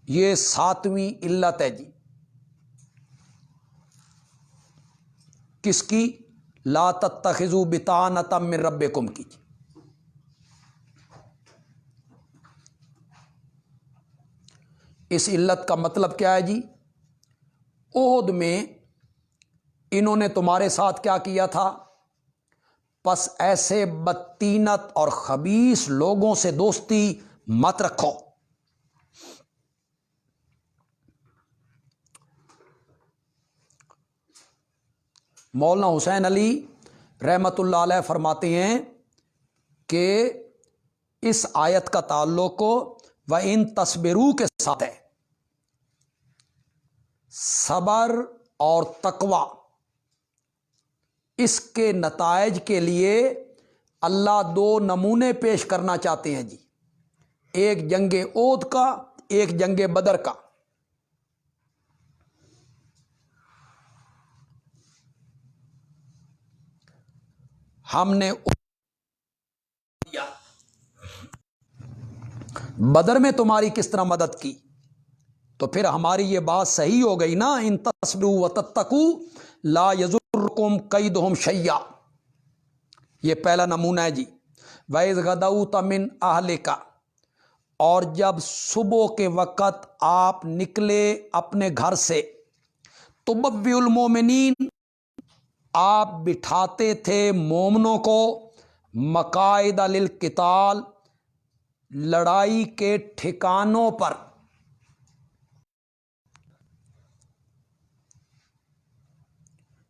یہ 7ویں علت ہے جی، کس کی؟ لا تتخذوا بطانة من ربکم کی جی۔ اس علت کا مطلب کیا ہے جی؟ احد میں انہوں نے تمہارے ساتھ کیا کیا تھا؟ پس ایسے بدطینت اور خبیث لوگوں سے دوستی مت رکھو۔ مولانا حسین علی رحمۃ اللہ علیہ فرماتے ہیں کہ اس آیت کا تعلق وَإِن تَصْبِرُوا کے ساتھ ہے۔ صبر اور تقوی، اس کے نتائج کے لیے اللہ 2 نمونے پیش کرنا چاہتے ہیں جی، ایک جنگ احد کا، ایک جنگ بدر کا۔ ہم نے بدر میں تمہاری کس طرح مدد کی، تو پھر ہماری یہ بات صحیح ہو گئی نا، ان تصبروا وتتقوا لا یضرکم کیدہم شیئا۔ یہ پہلا نمونہ ہے جی۔ وَإِذْ غَدَوْتَ مِنْ أَهْلِكَ، اور جب صبح کے وقت آپ نکلے اپنے گھر سے، تُبَوِّئُ الْمُؤْمِنِينَ، آپ بٹھاتے تھے مومنوں کو مقاعد للقتال، لڑائی کے ٹھکانوں پر۔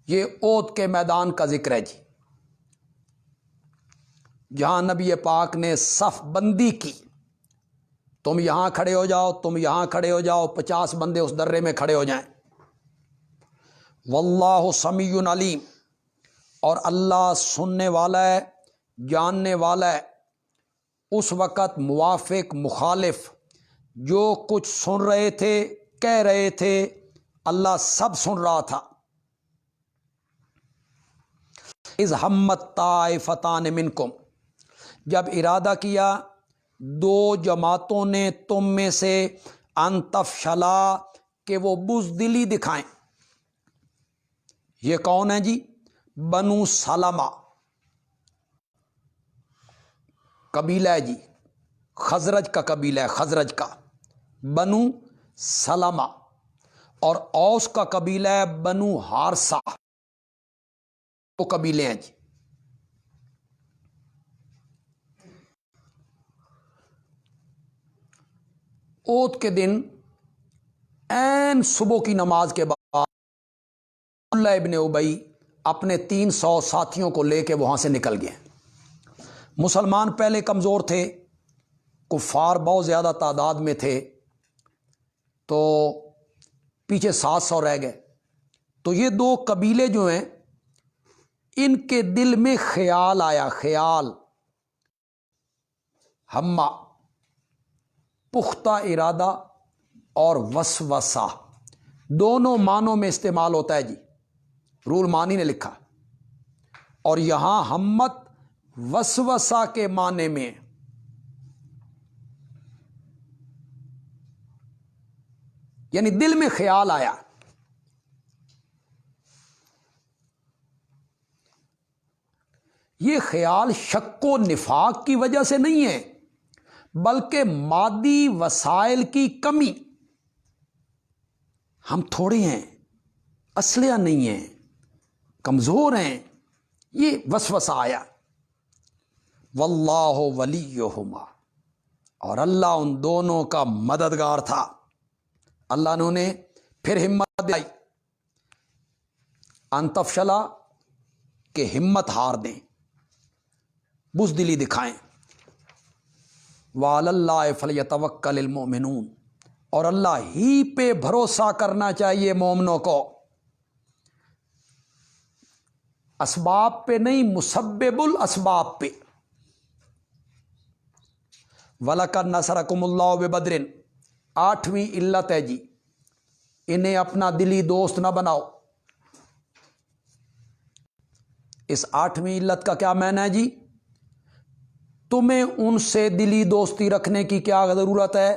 یہ احد کے میدان کا ذکر ہے جی، جہاں نبی پاک نے صف بندی کی، تم یہاں کھڑے ہو جاؤ، تم یہاں کھڑے ہو جاؤ، 50 بندے اس درے میں کھڑے ہو جائیں۔ واللہ سمیع علیم، اور اللہ سننے والا ہے، جاننے والا ہے۔ اس وقت موافق مخالف جو کچھ سن رہے تھے، کہہ رہے تھے، اللہ سب سن رہا تھا۔ اذ ہمت طائفتان منکم، جب ارادہ کیا 2 جماعتوں نے تم میں سے، ان تفشلا، کہ وہ بزدلی دکھائیں۔ یہ کون ہے جی؟ بنو سلمہ قبیلہ ہے جی، خزرج کا قبیلہ ہے، خزرج کا بنو سلمہ، اور اوس کا قبیلہ ہے بنو حارثہ، وہ قبیلے ہیں جی۔ اوت کے دن عین صبح کی نماز کے بعد عبداللہ ابن ابی اپنے 300 ساتھیوں کو لے کے وہاں سے نکل گئے۔ مسلمان پہلے کمزور تھے، کفار بہت زیادہ تعداد میں تھے، تو پیچھے 700 رہ گئے۔ تو یہ دو قبیلے جو ہیں ان کے دل میں خیال آیا، خیال، ہمہ، پختہ ارادہ اور وسوسہ، دونوں معنوں میں استعمال ہوتا ہے جی، رول مانی نے لکھا، اور یہاں ہمت وسوسہ کے معنی میں، یعنی دل میں خیال آیا۔ یہ خیال شک و نفاق کی وجہ سے نہیں ہے، بلکہ مادی وسائل کی کمی، ہم تھوڑے ہیں، اسلحہ نہیں ہیں، کمزور ہیں، یہ وسوسہ آیا۔ واللہ ولیہما، اور اللہ ان دونوں کا مددگار تھا۔ اللہ نے انہیں پھر ہمت دلائی، ان تفشلا، کہ ہمت ہار دیں، بزدلی دکھائیں۔ وعلی اللہ فلیتوکل المؤمنون، اور اللہ ہی پہ بھروسہ کرنا چاہیے مومنوں کو، اسباب پہ نہیں، مسبب الاسباب پہ۔ وَلَقَدْ نَصَرَكُمُ اللَّهُ بِبَدْرٍ، 8ویں علت ہے جی، انہیں اپنا دلی دوست نہ بناؤ۔ اس 8ویں علت کا کیا معنی ہے جی؟ تمہیں ان سے دلی دوستی رکھنے کی کیا ضرورت ہے؟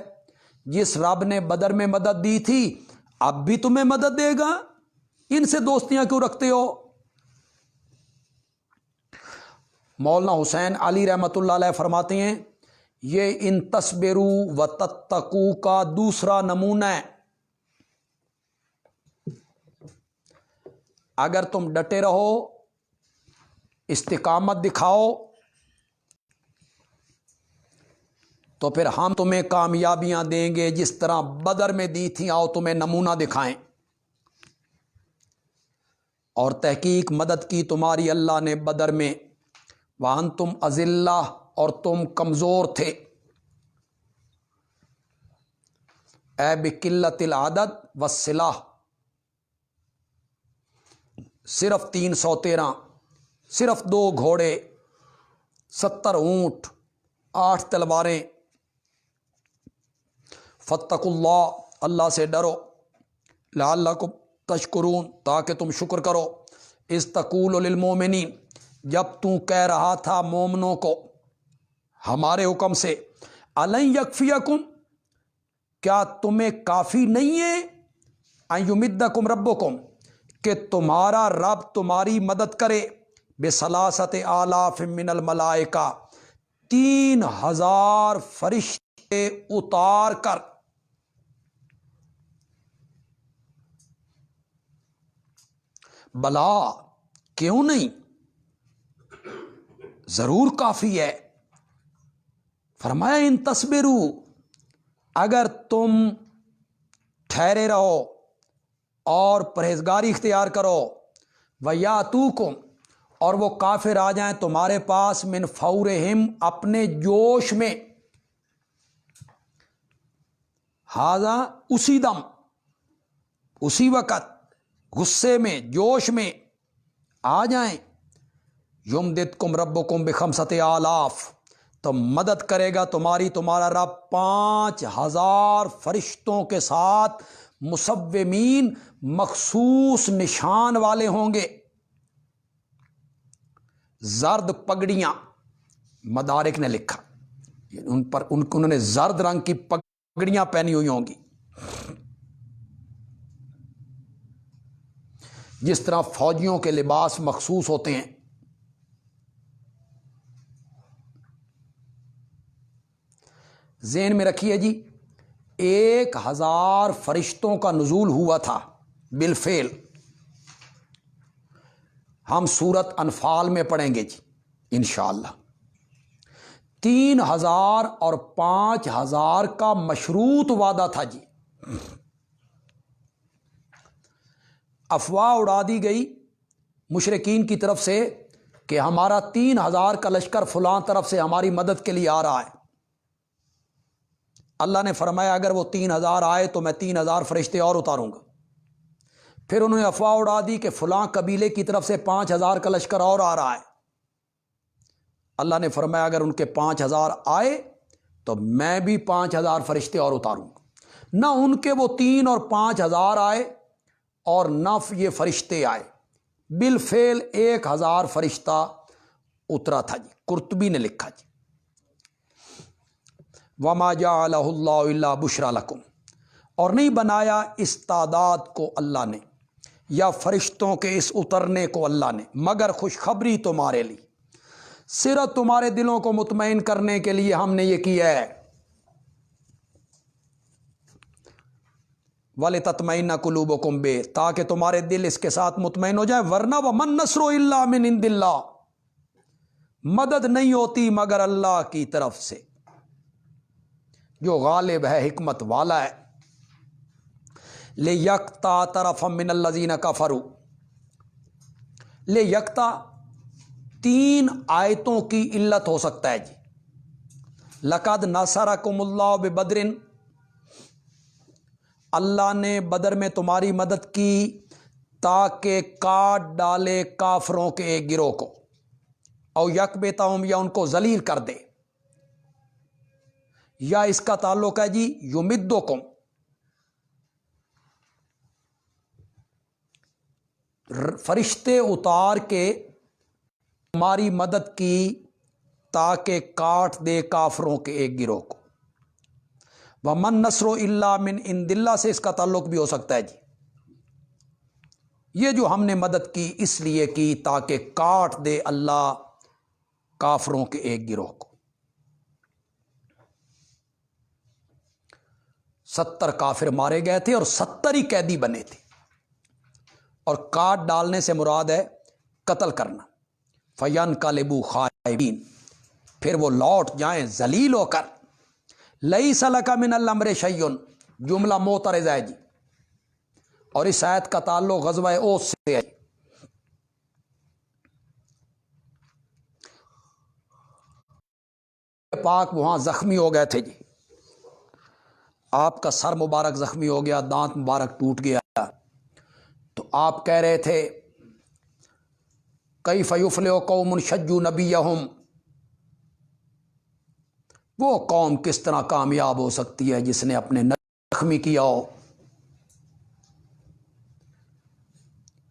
جس رب نے بدر میں مدد دی تھی اب بھی تمہیں مدد دے گا، ان سے دوستیاں کیوں رکھتے ہو؟ مولانا حسین علی رحمۃ اللہ علیہ فرماتے ہیں یہ ان تصبروا و تتقوا کا دوسرا نمونہ ہے۔ اگر تم ڈٹے رہو، استقامت دکھاؤ، تو پھر ہم تمہیں کامیابیاں دیں گے جس طرح بدر میں دی تھی، آؤ تمہیں نمونہ دکھائیں۔ اور تحقیق مدد کی تمہاری اللہ نے بدر میں، وَأَنْتُمْ أَذِلَّةٌ، اور تم کمزور تھے، اے بِقِلَّةِ الْعَدَدِ وَالسِّلَاحِ، صرف 313، صرف 2 گھوڑے، 70 اونٹ، 8 تلواریں۔ فاتقوا اللہ، اللہ سے ڈرو، لعلکم تشکرون، تاکہ تم شکر کرو، اذ تقول للمؤمنین، جب تو کہہ رہا تھا مومنوں کو ہمارے حکم سے، الن یکفیکم، کیا تمہیں کافی نہیں ہے، ان یمدکم ربکم، کہ تمہارا رب تمہاری مدد کرے، بثلاثۃ آلاف من الملائکہ، 3000 فرشتے اتار کر۔ بلا، کیوں نہیں، ضرور کافی ہے۔ فرمایا ان تصبروا، اگر تم ٹھہرے رہو اور پرہیزگاری اختیار کرو، وَيَأْتُوكُمْ، اور وہ کافر آ جائیں تمہارے پاس، من فورہم، اپنے جوش میں، ہذا، اسی دم، اسی وقت، غصے میں، جوش میں آ جائیں، یمددکم ربکم بخمسۃ آلاف، تو مدد کرے گا تمہارا رب 5000 فرشتوں کے ساتھ، مصومین، مخصوص نشان والے ہوں گے، زرد پگڑیاں، مدارک نے لکھا ان پر، انہوں نے زرد رنگ کی پگڑیاں پہنی ہوئی ہوں گی۔ جس طرح فوجیوں کے لباس مخصوص ہوتے ہیں، ذہن میں رکھیے جی 1000 فرشتوں کا نزول ہوا تھا بالفعل. ہم سورت انفال میں پڑھیں گے جی انشاءاللہ. 3000 اور 5000 کا مشروط وعدہ تھا جی. افواہ اڑا دی گئی مشرکین کی طرف سے کہ ہمارا 3000 کا لشکر فلاں طرف سے ہماری مدد کے لیے آ رہا ہے. اللہ نے فرمایا اگر وہ 3000 آئے تو میں 3000 فرشتے اور اتاروں گا. پھر انہوں نے افواہ اڑا دی کہ فلاں قبیلے کی طرف سے 5000 کا لشکر اور آ رہا ہے. اللہ نے فرمایا اگر ان کے 5000 آئے تو میں بھی 5000 فرشتے اور اتاروں گا. نہ ان کے وہ 3 اور 5000 آئے اور نہ یہ فرشتے آئے، بالفعل 1000 فرشتہ اترا تھا جی. قرطبی نے لکھا جی وَمَا جَعَلَهُ اللَّهُ إِلَّا بُشْرَى لَكُمْ، اور نہیں بنایا اس تعداد کو اللہ نے یا فرشتوں کے اس اترنے کو اللہ نے مگر خوشخبری تمہارے لیے، صرف تمہارے دلوں کو مطمئن کرنے کے لیے ہم نے یہ کیا ہے. وَلِتَطْمَئِنَّ قُلُوبُكُمْ بِهِ، تاکہ تمہارے دل اس کے ساتھ مطمئن ہو جائیں. ورنہ وَمَن نَّصْرُ إِلَّا مِنْ عِنْدِ اللَّهِ، مدد نہیں ہوتی مگر اللہ کی طرف سے جو غالب ہے، حکمت والا ہے. لِيَقْطَعَ طَرَفًا مِّنَ الَّذِينَ كَفَرُوا، لِيَقْطَعَ 3 آیتوں کی علت ہو سکتا ہے جی. لَقَدْ نَصَرَكُمُ اللَّهُ بِبَدْرٍ، اللہ نے بدر میں تمہاری مدد کی تاکہ کاٹ ڈالے کافروں کے ایک گروہ کو، او یکبتہم، یا ان کو ذلیل کر دے. یا اس کا تعلق ہے جی یمدکم، فرشتے اتار کے ہماری مدد کی تاکہ کاٹ دے کافروں کے ایک گروہ کو. وَمَن نَّصْرُ إِلَّا مِنْ عِنْدِ اللَّهِ سے اس کا تعلق بھی ہو سکتا ہے جی. یہ جو ہم نے مدد کی اس لیے کی تاکہ کاٹ دے اللہ کافروں کے ایک گروہ کو. 70 کافر مارے گئے تھے اور 70 ہی قیدی بنے تھے. اور کاٹ ڈالنے سے مراد ہے قتل کرنا. فَيَنْقَلِبُوا خَائِبِينَ، پھر وہ لوٹ جائیں ذلیل ہو کر. لَيْسَ لَكَ مِنَ الْأَمْرِ شَيْءٌ، جملہ معترض ہے جی، اور اس آیت کا تعلق غزوہ احد سے ہے. پاک وہاں زخمی ہو گئے تھے جی، آپ کا سر مبارک زخمی ہو گیا، دانت مبارک ٹوٹ گیا. تو آپ کہہ رہے تھے کیف یفلح قوم شجوا نبیہم، وہ قوم کس طرح کامیاب ہو سکتی ہے جس نے اپنے نبی زخمی کیا ہو.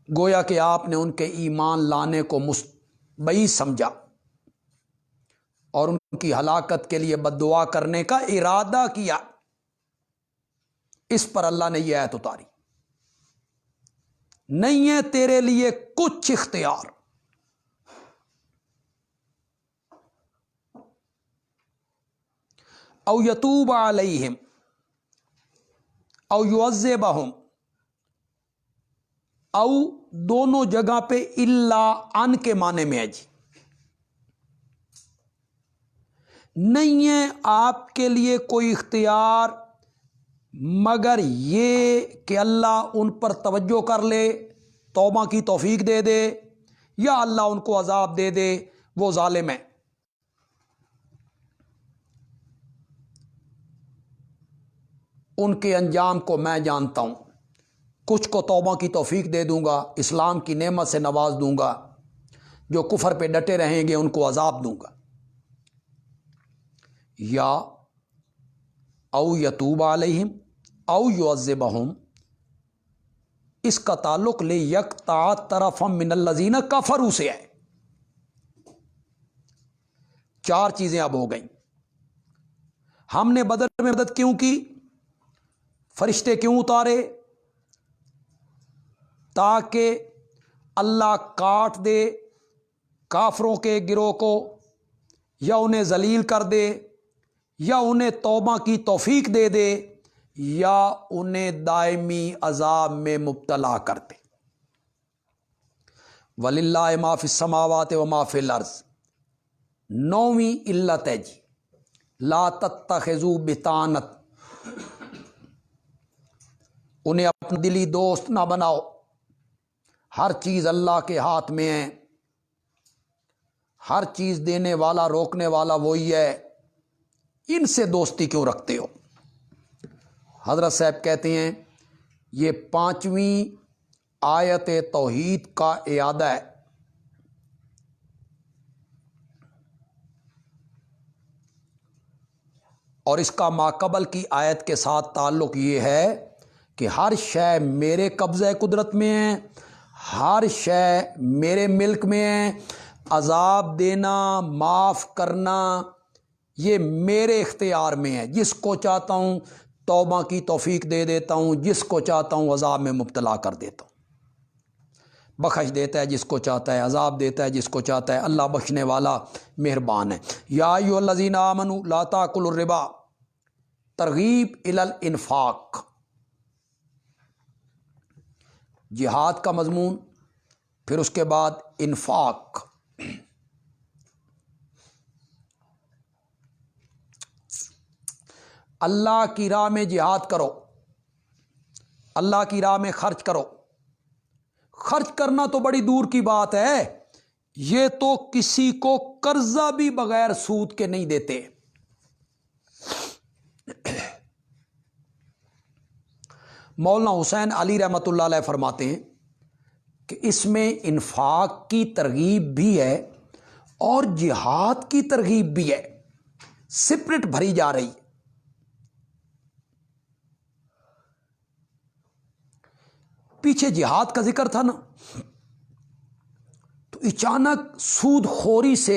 گویا کہ آپ نے ان کے ایمان لانے کو مستبعید سمجھا اور ان کی ہلاکت کے لیے بد دعا کرنے کا ارادہ کیا. اس پر اللہ نے یہ آیت اتاری، نہیں ہے تیرے لیے کچھ اختیار او یتوب علیہم او یعذبہم، او دونوں جگہ پہ الا ان کے معنی میں ہے جی. نہیں ہے آپ کے لیے کوئی اختیار مگر یہ کہ اللہ ان پر توجہ کر لے، توبہ کی توفیق دے دے، یا اللہ ان کو عذاب دے دے، وہ ظالم ہے. ان کے انجام کو میں جانتا ہوں، کچھ کو توبہ کی توفیق دے دوں گا، اسلام کی نعمت سے نواز دوں گا، جو کفر پہ ڈٹے رہیں گے ان کو عذاب دوں گا. یا او یتوب علیہم او یعذبہم، اس کا تعلق لیقطع طرفا من الذین کفروا سے ہے. 4 چیزیں اب ہو گئیں. ہم نے بدر میں مدد کیوں کی، فرشتے کیوں اتارے، تاکہ اللہ کاٹ دے کافروں کے گروہ کو، یا انہیں ذلیل کر دے، یا انہیں توبہ کی توفیق دے دے، یا انہیں دائمی عذاب میں مبتلا کر دے۔ وَلِلَّهِ مَا فِي السَّمَاوَاتِ وَمَا فِي الْأَرْضِ۔ 9ویں علت ہے جی، لا تتخذوا بطانت، انہیں اپنا دلی دوست نہ بناؤ، ہر چیز اللہ کے ہاتھ میں ہے، ہر چیز دینے والا روکنے والا وہی ہے، ان سے دوستی کیوں رکھتے ہو؟ حضرت صاحب کہتے ہیں یہ 5ویں آیت توحید کا اعادہ ہے۔ اور اس کا ماقبل کی آیت کے ساتھ تعلق یہ ہے کہ ہر شے میرے قبضہ قدرت میں ہے، ہر شے میرے ملک میں ہے، عذاب دینا معاف کرنا یہ میرے اختیار میں ہے، جس کو چاہتا ہوں توبہ کی توفیق دے دیتا ہوں، جس کو چاہتا ہوں عذاب میں مبتلا کر دیتا ہوں، بخش دیتا ہے جس کو چاہتا ہے، عذاب دیتا ہے جس کو چاہتا ہے، اللہ بخشنے والا مہربان ہے۔ یا ایھا الذین آمنوا لا تاکلوا الربا، ترغیب الی الانفاق، جہاد کا مضمون، پھر اس کے بعد انفاق۔ اللہ کی راہ میں جہاد کرو، اللہ کی راہ میں خرچ کرو۔ خرچ کرنا تو بڑی دور کی بات ہے، یہ تو کسی کو قرضہ بھی بغیر سود کے نہیں دیتے۔ مولانا حسین علی رحمۃ اللہ علیہ فرماتے ہیں کہ اس میں انفاق کی ترغیب بھی ہے اور جہاد کی ترغیب بھی ہے، سپرٹ بھری جا رہی ہے۔ پیچھے جہاد کا ذکر تھا نا، تو اچانک سود خوری سے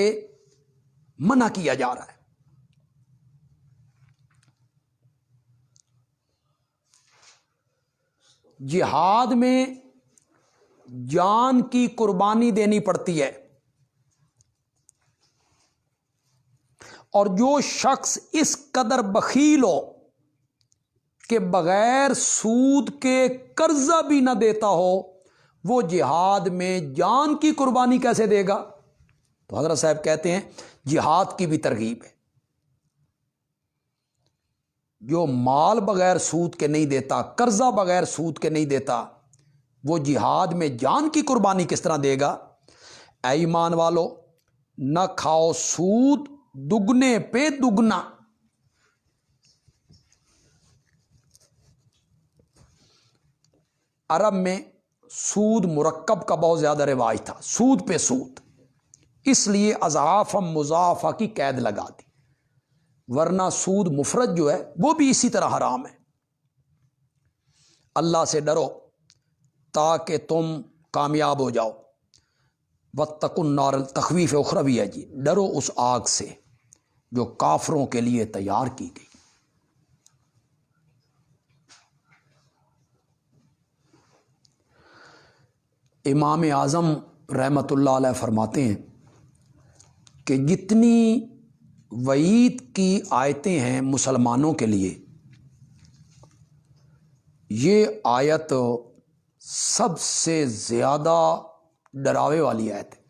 منع کیا جا رہا ہے۔ جہاد میں جان کی قربانی دینی پڑتی ہے، اور جو شخص اس قدر بخیل ہو کہ بغیر سود کے قرضہ بھی نہ دیتا ہو، وہ جہاد میں جان کی قربانی کیسے دے گا؟ تو حضرت صاحب کہتے ہیں جہاد کی بھی ترغیب ہے۔ جو مال بغیر سود کے نہیں دیتا، قرضہ بغیر سود کے نہیں دیتا، وہ جہاد میں جان کی قربانی کس طرح دے گا؟ اے ایمان والو، نہ کھاؤ سود دگنے پہ دگنا۔ عرب میں سود مرکب کا بہت زیادہ رواج تھا، سود پہ سود، اس لیے اضعاف مضاعفہ کی قید لگا دی، ورنہ سود مفرد جو ہے وہ بھی اسی طرح حرام ہے۔ اللہ سے ڈرو تاکہ تم کامیاب ہو جاؤ۔ واتقوا النار، تخویف اخروی ہے جی، ڈرو اس آگ سے جو کافروں کے لیے تیار کی گئی۔ امام اعظم رحمۃ اللہ علیہ فرماتے ہیں کہ جتنی وعید کی آیتیں ہیں مسلمانوں کے لیے، یہ آیت سب سے زیادہ ڈراوے والی آیت ہے۔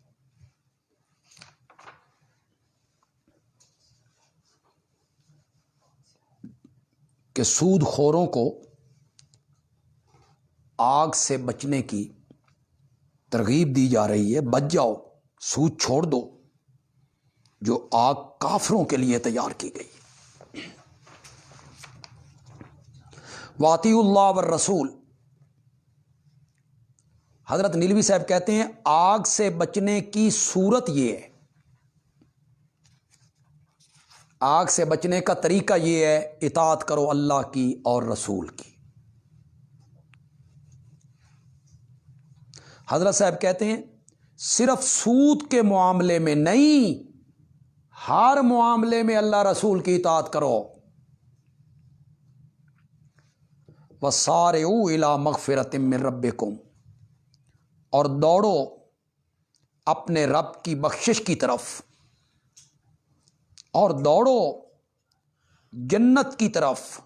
کہ سود خوروں کو آگ سے بچنے کی ترغیب دی جا رہی ہے، بچ جاؤ، سود چھوڑ دو، جو آگ کافروں کے لیے تیار کی گئی۔ وَأَطِیعُوا اللَّهَ وَالرَّسُولَ، حضرت نیلوی صاحب کہتے ہیں آگ سے بچنے کی صورت یہ ہے، آگ سے بچنے کا طریقہ یہ ہے، اطاعت کرو اللہ کی اور رسول کی۔ حضرت صاحب کہتے ہیں صرف سود کے معاملے میں نہیں، ہر معاملے میں اللہ رسول کی اطاعت کرو۔ وَسَارِعُوا إِلَىٰ مَغْفِرَةٍ مِّن رَبِّكُمْ، اور دوڑو اپنے رب کی بخشش کی طرف، اور دوڑو جنت کی طرف،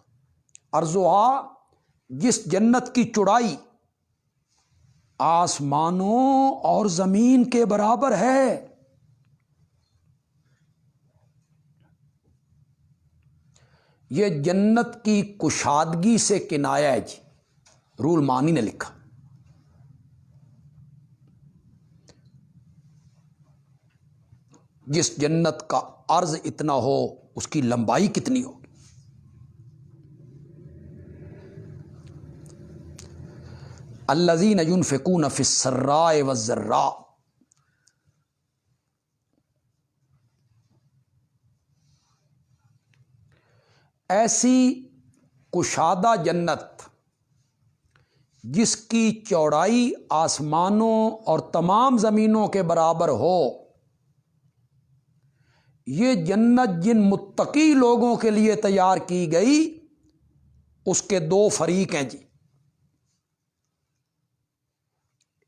ارضھا، جس جنت کی چوڑائی آسمانوں اور زمین کے برابر ہے۔ یہ جنت کی کشادگی سے کنایا ہے جی، روح المعانی نے لکھا۔ جس جنت کا عرض اتنا ہو اس کی لمبائی کتنی ہوگی؟ الذین ينفقون فی السراء والضراء، ایسی کشادہ جنت جس کی چوڑائی آسمانوں اور تمام زمینوں کے برابر ہو، یہ جنت جن متقی لوگوں کے لیے تیار کی گئی، اس کے دو فریق ہیں جی،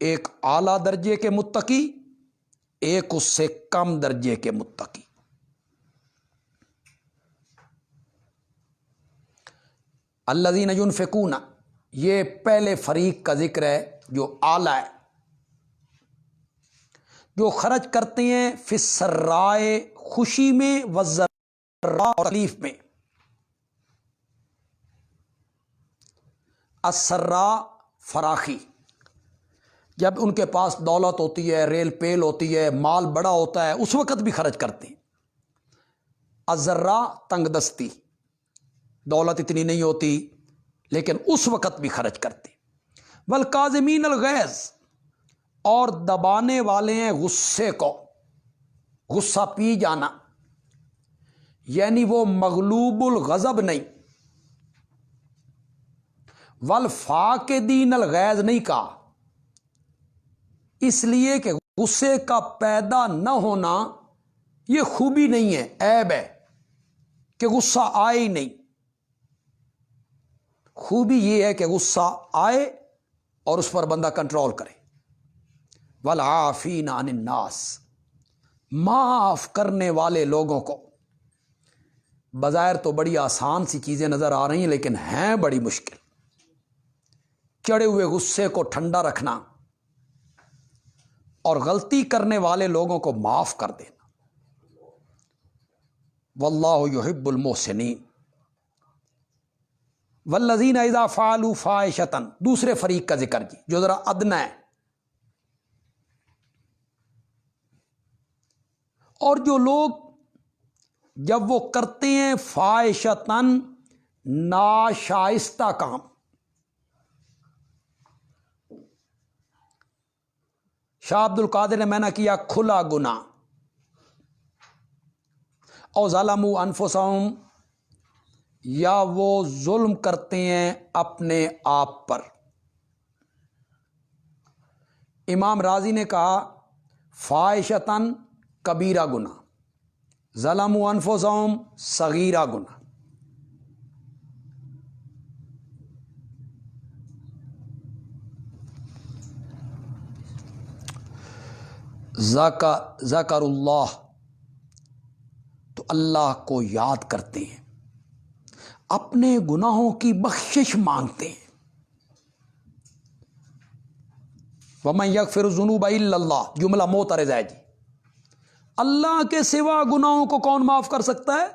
ایک اعلیٰ درجے کے متقی، ایک اس سے کم درجے کے متقی۔ الذین ینفقون، یہ پہلے فریق کا ذکر ہے جو اعلیٰ ہے، جو خرچ کرتے ہیں فی السراء، خوشی میں، والضراء، اور تکلیف میں۔ السراء فراخی، جب ان کے پاس دولت ہوتی ہے، ریل پیل ہوتی ہے، مال بڑا ہوتا ہے، اس وقت بھی خرچ کرتے ہیں۔ الضراء تنگ دستی، دولت اتنی نہیں ہوتی لیکن اس وقت بھی خرچ کرتے۔ والکاظمین الغیظ، اور دبانے والے ہیں غصے کو، غصہ پی جانا، یعنی وہ مغلوب الغضب نہیں۔ والفاقدین الغیظ نہیں کہا، اس لیے کہ غصے کا پیدا نہ ہونا یہ خوبی نہیں ہے، عیب ہے کہ غصہ آئے ہی نہیں۔ خوبی یہ ہے کہ غصہ آئے اور اس پر بندہ کنٹرول کرے۔ والعافین عن الناس، معاف کرنے والے لوگوں کو۔ بظاہر تو بڑی آسان سی چیزیں نظر آ رہی ہیں لیکن ہیں بڑی مشکل۔ چڑھے ہوئے غصے کو ٹھنڈا رکھنا اور غلطی کرنے والے لوگوں کو معاف کر دینا۔ واللہ یحب المحسنین۔ والذین اذا فعلوا فاحشۃ، دوسرے فریق کا ذکر جی جو ذرا ادنا ہے، اور جو لوگ جب وہ کرتے ہیں فاحشۃ، ناشائستہ کام، شاہ عبد القادر نے میں نے کیا کھلا گناہ، او ظلموا انفسہم، یا وہ ظلم کرتے ہیں اپنے آپ پر۔ امام راضی نے کہا فاحشۃ کبیرہ گناہ، ظلموا انفسہم صغیرہ گناہ۔ ذکر اللہ، تو اللہ کو یاد کرتے ہیں، اپنے گناہوں کی بخشش مانگتے ہیں۔ وَمَن يَغْفِرُ الذُّنُوبَ إِلَّا اللَّهُ، جملہ معترض ہے جی، اللہ کے سوا گناہوں کو کون معاف کر سکتا ہے؟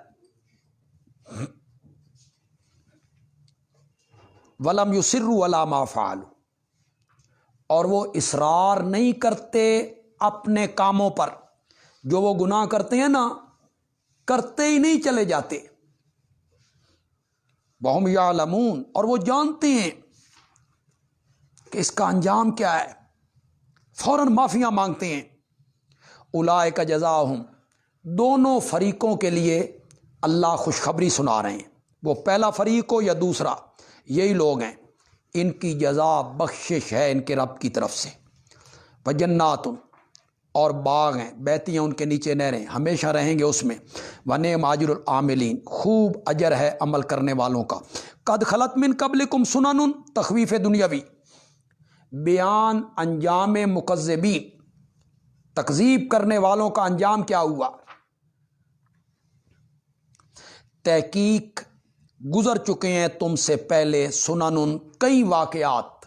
وَلَمْ يُصِرُّوا عَلَىٰ مَا فَعَلُوا، اور وہ اصرار نہیں کرتے اپنے کاموں پر، جو وہ گناہ کرتے ہیں نا، کرتے ہی نہیں چلے جاتے۔ وَهُمْ يَعْلَمُونَ، اور وہ جانتے ہیں کہ اس کا انجام کیا ہے، فوراً معافیاں مانگتے ہیں۔ اولئک جزاؤہم، دونوں فریقوں کے لیے اللہ خوشخبری سنا رہے ہیں، وہ پہلا فریق ہو یا دوسرا، یہی لوگ ہیں، ان کی جزا بخشش ہے ان کے رب کی طرف سے۔ وجنات، اور باغ ہیں، بہتی ہیں ان کے نیچے نہریں، ہمیشہ رہیں گے اس میں۔ ونعم اجر العاملین، خوب اجر ہے عمل کرنے والوں کا۔ قد خلت من قبلکم سنن، تخویف دنیاوی، بیان انجام مکذبین، تکذیب کرنے والوں کا انجام کیا ہوا؟ تحقیق گزر چکے ہیں تم سے پہلے سنن، کئی واقعات،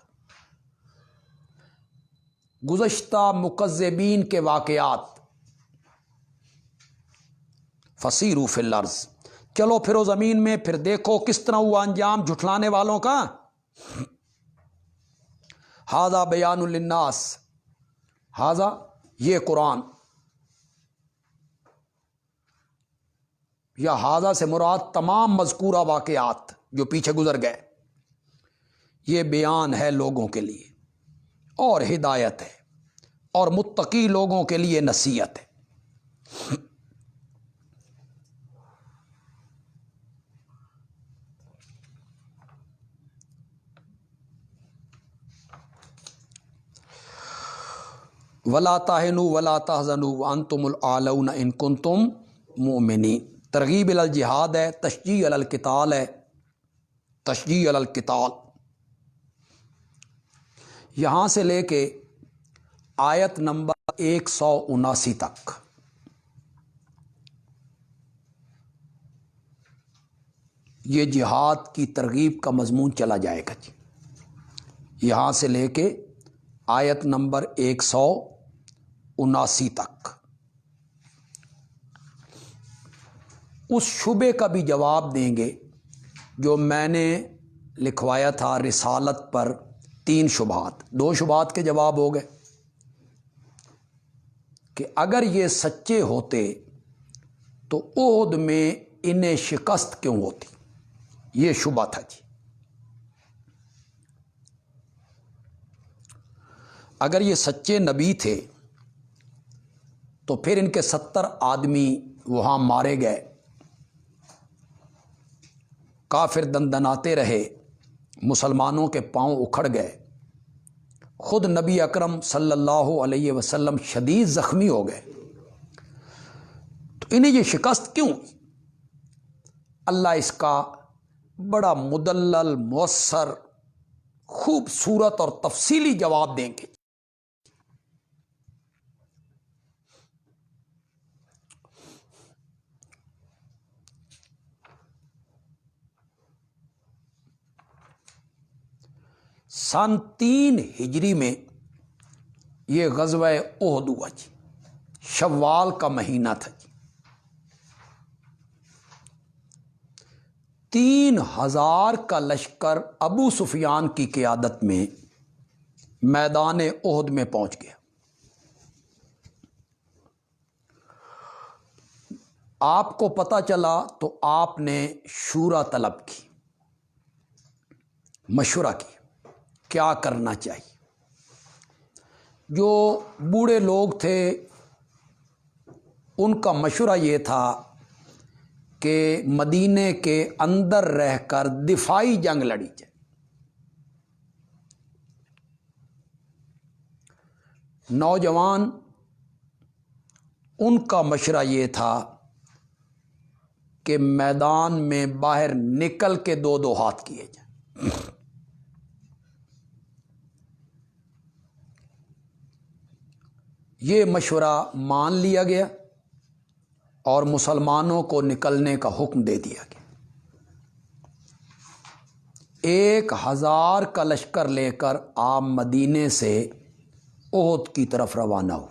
گزشتہ مکذبین کے واقعات۔ فسیروا فی الارض، چلو پھرو زمین میں، پھر دیکھو کس طرح ہوا انجام جھٹلانے والوں کا۔ ھذا بیان للناس، ھذا یہ قرآن، یا ھذا سے مراد تمام مذکورہ واقعات جو پیچھے گزر گئے، یہ بیان ہے لوگوں کے لیے اور ہدایت ہے، اور متقی لوگوں کے لیے نصیحت ہے۔ ولا تہنوا ولا تحزنوا وانتم الاعلون ان کنتم مؤمنین، ترغیب الی الجہاد ہے، تشجیع علی القتال ہے، تشجیع علی القتال۔ یہاں سے لے کے آیت نمبر 179 تک یہ جہاد کی ترغیب کا مضمون چلا جائے گا جی۔ یہاں سے لے کے آیت نمبر 179 تک اس شبے کا بھی جواب دیں گے جو میں نے لکھوایا تھا رسالت پر، 3 شبہات، 2 شبہات کے جواب ہو گئے کہ اگر یہ سچے ہوتے تو احد میں انہیں شکست کیوں ہوتی، یہ شبہ تھا جی۔ اگر یہ سچے نبی تھے تو پھر ان کے 70 آدمی وہاں مارے گئے، کافر دندناتے رہے، مسلمانوں کے پاؤں اکھڑ گئے، خود نبی اکرم صلی اللہ علیہ وسلم شدید زخمی ہو گئے، تو انہیں یہ شکست کیوں؟ اللہ اس کا بڑا مدلل، مؤثر، خوبصورت اور تفصیلی جواب دیں گے۔ سن 3 ہجری میں یہ غزوہ احد ہوا جی، شوال کا مہینہ تھا جی۔ 3000 کا لشکر ابو سفیان کی قیادت میں میدان احد میں پہنچ گیا۔ آپ کو پتہ چلا تو آپ نے شورا طلب کی، مشورہ کی کیا کرنا چاہیے۔ جو بوڑھے لوگ تھے ان کا مشورہ یہ تھا کہ مدینے کے اندر رہ کر دفاعی جنگ لڑی جائے۔ نوجوان ان کا مشورہ یہ تھا کہ میدان میں باہر نکل کے 2 ہاتھ کیے جائیں۔ یہ مشورہ مان لیا گیا اور مسلمانوں کو نکلنے کا حکم دے دیا گیا۔ 1000 کا لشکر لے کر آپ مدینے سے احد کی طرف روانہ ہو۔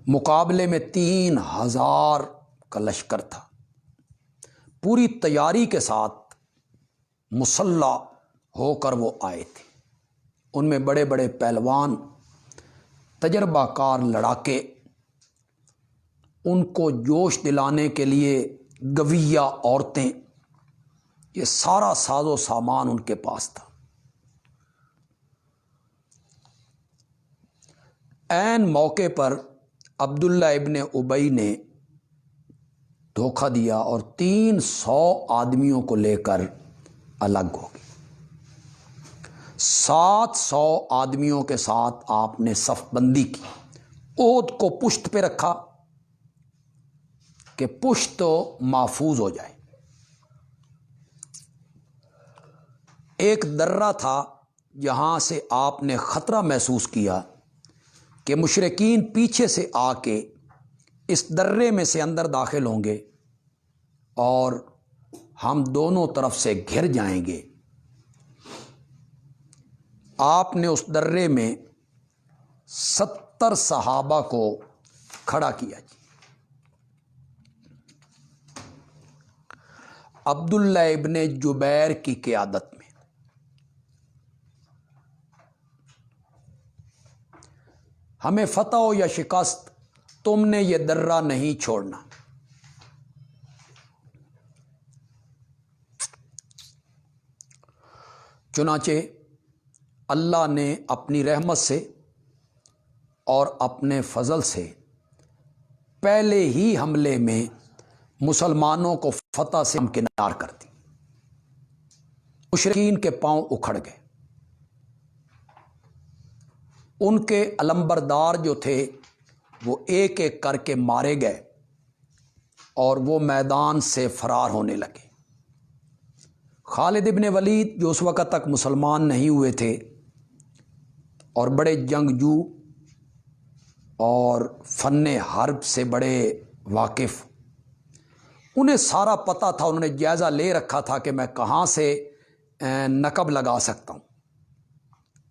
مقابلے میں 3000 کا لشکر تھا، پوری تیاری کے ساتھ مسلح ہو کر وہ آئے تھے۔ ان میں بڑے بڑے پہلوان، تجربہ کار لڑاکے، ان کو جوش دلانے کے لیے گویہ عورتیں، یہ سارا ساز و سامان ان کے پاس تھا۔ عین موقع پر عبداللہ ابن ابی نے دھوکہ دیا اور 300 آدمیوں کو لے کر الگ ہو گئے۔ 700 آدمیوں کے ساتھ آپ نے صف بندی کی، احد کو پشت پہ رکھا کہ پشت محفوظ ہو جائے۔ ایک درہ تھا جہاں سے آپ نے خطرہ محسوس کیا کہ مشرکین پیچھے سے آ کے اس درے میں سے اندر داخل ہوں گے اور ہم دونوں طرف سے گھر جائیں گے۔ آپ نے اس درے میں 70 صحابہ کو کھڑا کیا جی۔ عبداللہ ابن جبیر کی قیادت میں۔ ہمیں فتح ہو یا شکست، تم نے یہ درہ نہیں چھوڑنا۔ چنانچہ اللہ نے اپنی رحمت سے اور اپنے فضل سے پہلے ہی حملے میں مسلمانوں کو فتح سے ہمکنار کر دی۔ مشرکین کے پاؤں اکھڑ گئے، ان کے علمبردار جو تھے وہ ایک ایک کر کے مارے گئے اور وہ میدان سے فرار ہونے لگے۔ خالد ابن ولید جو اس وقت تک مسلمان نہیں ہوئے تھے اور بڑے جنگجو اور فن حرب سے بڑے واقف، انہیں سارا پتہ تھا، انہوں نے جائزہ لے رکھا تھا کہ میں کہاں سے نقب لگا سکتا ہوں۔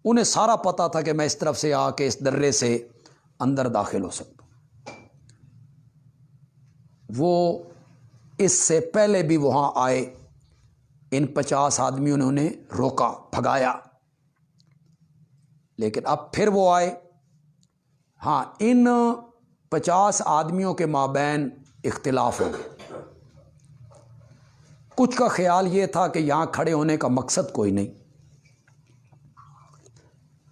انہیں سارا پتہ تھا کہ میں اس طرف سے آ کے اس درے سے اندر داخل ہو سکتا ہوں۔ وہ اس سے پہلے بھی وہاں آئے، ان 50 آدمیوں نے انہیں روکا، بھگایا، لیکن اب پھر وہ آئے۔ ہاں، ان 50 آدمیوں کے مابین اختلاف ہو گئے۔ کچھ کا خیال یہ تھا کہ یہاں کھڑے ہونے کا مقصد کوئی نہیں،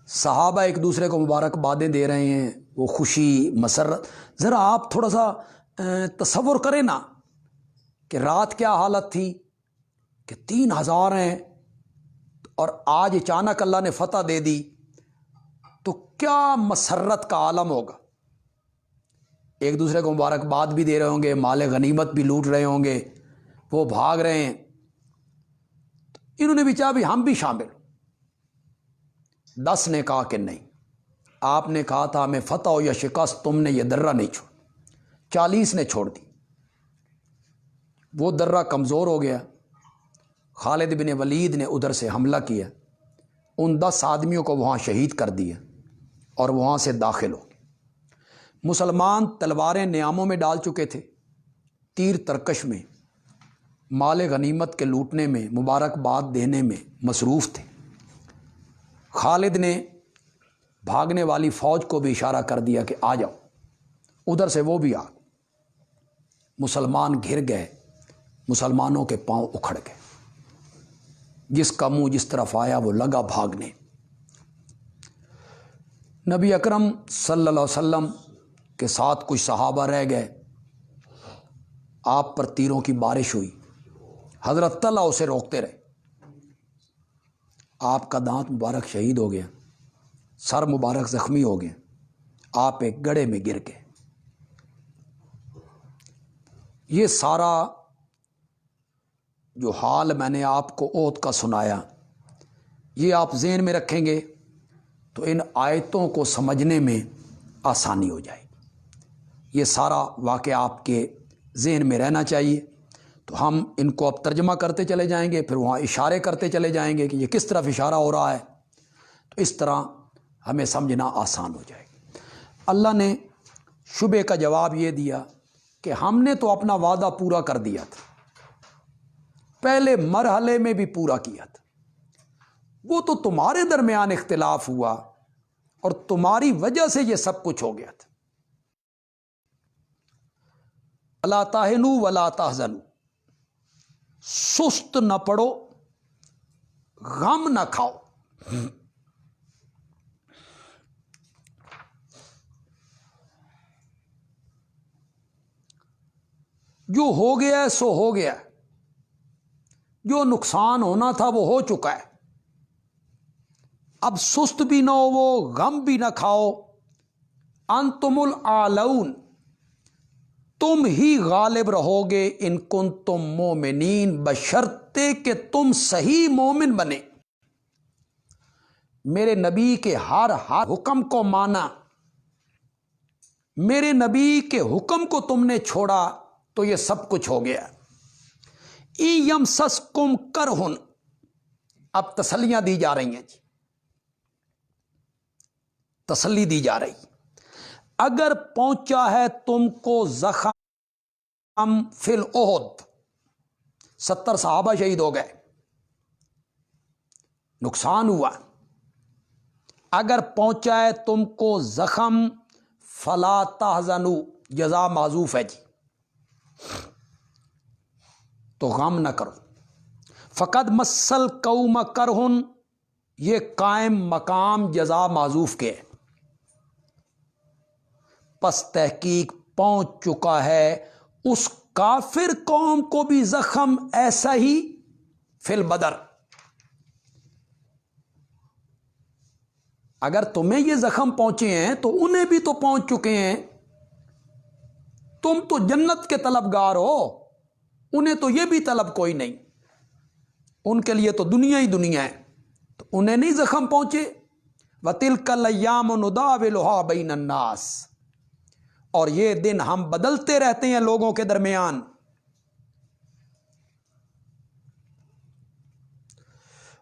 صحابہ ایک دوسرے کو مبارکبادیں دے رہے ہیں، وہ خوشی مسرت۔ ذرا آپ تھوڑا سا تصور کریں نا کہ رات کیا حالت تھی کہ 3000 ہیں اور آج اچانک اللہ نے فتح دے دی، تو کیا مسرت کا عالم ہوگا۔ ایک دوسرے کو مبارکباد بھی دے رہے ہوں گے، مال غنیمت بھی لوٹ رہے ہوں گے، وہ بھاگ رہے ہیں۔ انہوں نے بھی چاہا بھی ہم بھی شامل۔ 10 نے کہا کہ نہیں، آپ نے کہا تھا ہمیں فتح ہو یا شکست، تم نے یہ درہ نہیں چھوڑ۔ 40 نے چھوڑ دی، وہ درہ کمزور ہو گیا۔ خالد بن ولید نے ادھر سے حملہ کیا، ان 10 آدمیوں کو وہاں شہید کر دیا اور وہاں سے داخل ہو گئے۔ مسلمان تلواریں نیاموں میں ڈال چکے تھے، تیر ترکش میں، مال غنیمت کے لوٹنے میں، مبارکباد دینے میں مصروف تھے۔ خالد نے بھاگنے والی فوج کو بھی اشارہ کر دیا کہ آ جاؤ، ادھر سے وہ بھی آ گئے۔ مسلمان گھر گئے، مسلمانوں کے پاؤں اکھڑ گئے، جس کا منہ جس طرف آیا وہ لگا بھاگنے۔ نبی اکرم صلی اللہ علیہ وسلم کے ساتھ کچھ صحابہ رہ گئے، آپ پر تیروں کی بارش ہوئی، حضرت طلحہ اسے روکتے رہے۔ آپ کا دانت مبارک شہید ہو گیا، سر مبارک زخمی ہو گیا، آپ ایک گڑھے میں گر گئے۔ یہ سارا جو حال میں نے آپ کو احد کا سنایا، یہ آپ ذہن میں رکھیں گے تو ان آیتوں کو سمجھنے میں آسانی ہو جائے گی۔ یہ سارا واقعہ آپ کے ذہن میں رہنا چاہیے، تو ہم ان کو اب ترجمہ کرتے چلے جائیں گے، پھر وہاں اشارے کرتے چلے جائیں گے کہ یہ کس طرف اشارہ ہو رہا ہے، تو اس طرح ہمیں سمجھنا آسان ہو جائے گا۔ اللہ نے شبہ کا جواب یہ دیا کہ ہم نے تو اپنا وعدہ پورا کر دیا تھا، پہلے مرحلے میں بھی پورا کیا تھا، وہ تو تمہارے درمیان اختلاف ہوا اور تمہاری وجہ سے یہ سب کچھ ہو گیا تھا۔ وَلَا تَهِنُوا وَلَا تَحْزَنُوا، سست نہ پڑو، غم نہ کھاؤ۔ جو ہو گیا ہے سو ہو گیا ہے، جو نقصان ہونا تھا وہ ہو چکا ہے، اب سست بھی نہ ہو، غم بھی نہ کھاؤ۔ انتم الاعلون، تم ہی غالب رہو گے، ان کنتم مومنین، بشرطے کہ تم صحیح مومن بنے۔ میرے نبی کے ہر حکم کو مانا، میرے نبی کے حکم کو تم نے چھوڑا تو یہ سب کچھ ہو گیا۔ یمسسکم کرہن، اب تسلیاں دی جا رہی ہیں جی، تسلی دی جا رہی، اگر پہنچا ہے تم کو زخم فی الاحد، 70 صحابہ شہید ہو گئے، نقصان ہوا، اگر پہنچا ہے تم کو زخم فلا تحزنوا، جزا معذوف ہے جی، تو غم نہ کرو۔ فقد مسل قوم کرہن، یہ قائم مقام جزا معذوف کے، پس تحقیق پہنچ چکا ہے اس کافر قوم کو بھی زخم ایسا ہی فی البدر، اگر تمہیں یہ زخم پہنچے ہیں تو انہیں بھی تو پہنچ چکے ہیں، تم تو جنت کے طلبگار ہو، انہیں تو یہ بھی طلب کوئی نہیں، ان کے لیے تو دنیا ہی دنیا ہے، تو انہیں نہیں زخم پہنچے۔ وَتِلْكَ الْأَيَّامُ نُدَاوِلُهَا بَيْنَ النَّاسِ، اور یہ دن ہم بدلتے رہتے ہیں لوگوں کے درمیان۔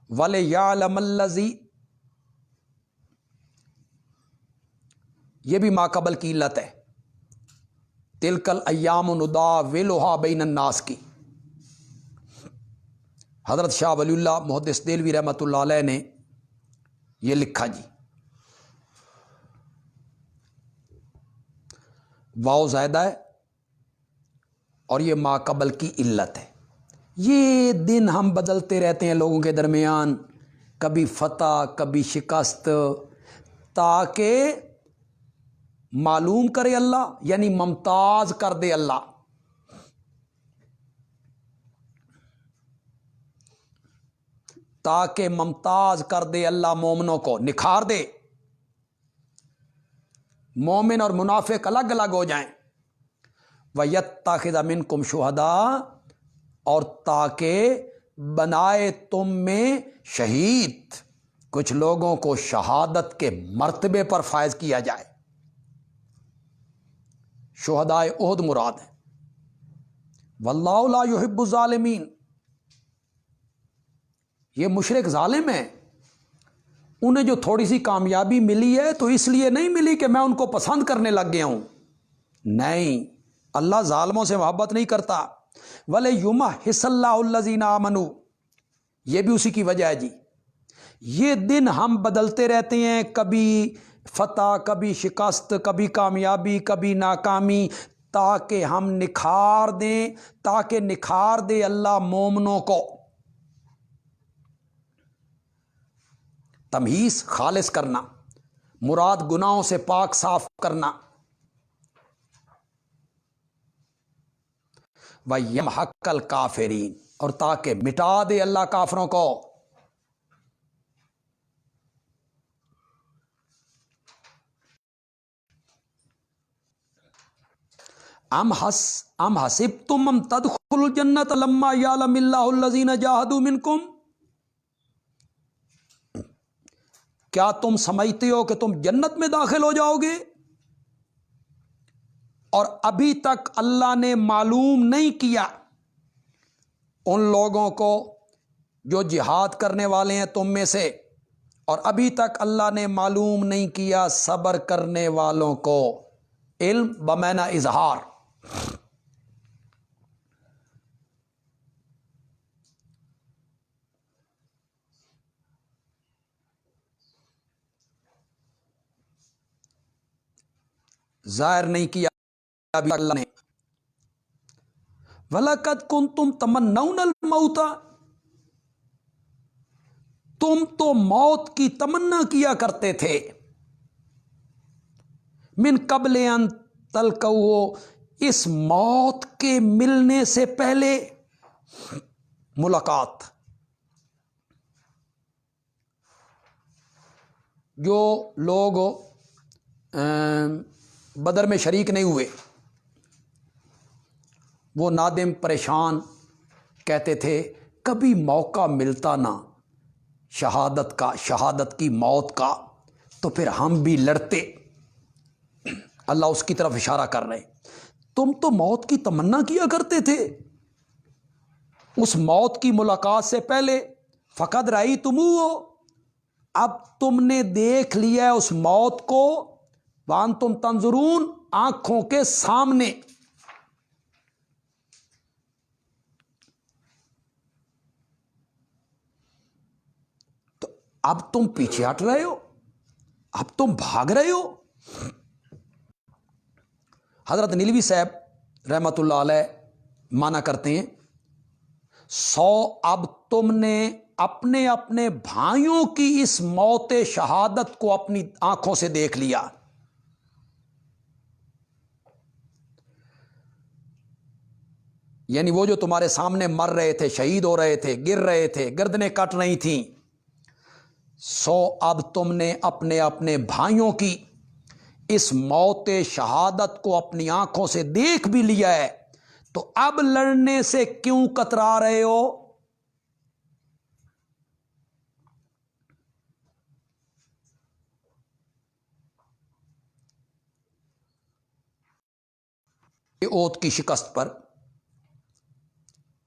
وَلِيَعْلَمَ الَّذِي، یہ بھی ماقبل کی علت ہے، تِلْكَ الْأَيَّامُ نُدَاوِلُهَا بَيْنَ النَّاسِ کی۔ حضرت شاہ ولی اللہ محدث دہلوی رحمۃ اللہ علیہ نے یہ لکھا جی، واو زائدہ ہے اور یہ ماقبل کی علت ہے، یہ دن ہم بدلتے رہتے ہیں لوگوں کے درمیان، کبھی فتح کبھی شکست، تاکہ معلوم کرے اللہ، یعنی ممتاز کر دے اللہ، تاکہ ممتاز کر دے اللہ مومنوں کو، نکھار دے، مومن اور منافق الگ الگ ہو جائیں۔ وَيَتَّخِذَ مِنْكُمْ شُهَدَاءَ، اور تاکہ بنائے تم میں شہید، کچھ لوگوں کو شہادت کے مرتبے پر فائز کیا جائے، شہدائے احد مراد ہے۔ وَاللَّهُ لَا يُحِبُّ الظَّالِمِينَ، یہ مشرک ظالم ہیں، انہیں جو تھوڑی سی کامیابی ملی ہے تو اس لیے نہیں ملی کہ میں ان کو پسند کرنے لگ گیا ہوں، نہیں، اللہ ظالموں سے محبت نہیں کرتا۔ وَلِيُمَحِّصَ اللَّهُ الَّذِينَ آمَنُوا، یہ بھی اسی کی وجہ ہے جی، یہ دن ہم بدلتے رہتے ہیں، کبھی فتح کبھی شکست، کبھی کامیابی کبھی ناکامی، تاکہ ہم نکھار دیں، تاکہ نکھار دے اللہ مومنوں کو۔ تمہیز خالص کرنا، مراد گناہوں سے پاک صاف کرنا۔ وَيَمْحَقَ الْكَافِرِينَ، اور تاکہ مٹا دے اللہ کافروں کو۔ ام حسبتم ان تدخلوا الجنۃ لما یعلم اللہ الذین جاہدوا منکم، کیا تم سمجھتے ہو کہ تم جنت میں داخل ہو جاؤ گے اور ابھی تک اللہ نے معلوم نہیں کیا ان لوگوں کو جو جہاد کرنے والے ہیں تم میں سے، اور ابھی تک اللہ نے معلوم نہیں کیا صبر کرنے والوں کو، علم بمعنی اظہار۔ ظاہر نہیں کیا ابھی اللہ نے۔ وَلَقَدْ كُنْتُمْ تَمَنَّوْنَ الْمَوْتَ، تم تو موت کی تمنا کیا کرتے تھے، من قبل ان تلقوہ، اس موت کے ملنے سے پہلے، ملاقات۔ جو لوگ بدر میں شریک نہیں ہوئے وہ نادم پریشان کہتے تھے کبھی موقع ملتا نا شہادت کی موت کا، تو پھر ہم بھی لڑتے۔ اللہ اس کی طرف اشارہ کر رہے، تم تو موت کی تمنا کیا کرتے تھے اس موت کی ملاقات سے پہلے، فقد رأیتموہ، اب تم نے دیکھ لیا اس موت کو، وانتم تنظرون، آنکھوں کے سامنے۔ تو اب تم پیچھے ہٹ رہے ہو، اب تم بھاگ رہے ہو۔ حضرت نیلوی صاحب رحمۃ اللہ علیہ مانا کرتے ہیں، اب تم نے اپنے اپنے بھائیوں کی اس موت شہادت کو اپنی آنکھوں سے دیکھ لیا۔ یعنی وہ جو تمہارے سامنے مر رہے تھے، شہید ہو رہے تھے، گر رہے تھے، گردنیں کٹ رہی تھیں، اب تم نے اپنے اپنے بھائیوں کی اس موت شہادت کو اپنی آنکھوں سے دیکھ بھی لیا ہے، تو اب لڑنے سے کیوں کترا رہے ہو؟ اوت کی شکست پر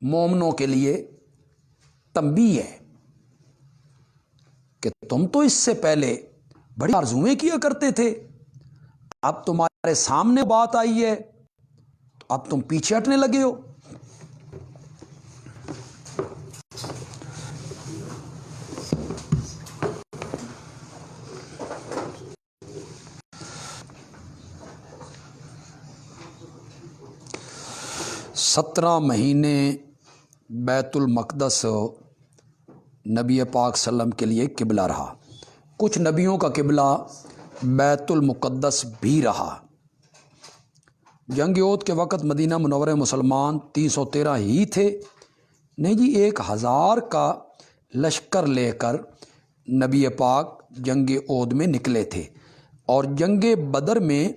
مومنوں کے لیے تنبیہ ہے کہ تم تو اس سے پہلے بڑی آرزویں کیا کرتے تھے، اب تمہارے سامنے بات آئی ہے تو اب تم پیچھے ہٹنے لگے ہو۔ سترہ مہینے بیت المقدس نبی پاک صلی اللہ علیہ وسلم کے لیے قبلہ رہا، کچھ نبیوں کا قبلہ بیت المقدس بھی رہا۔ جنگ احد کے وقت مدینہ منورہ مسلمان 313 ہی تھے، نہیں جی 1000 کا لشکر لے کر نبی پاک جنگ احد میں نکلے تھے، اور جنگ بدر میں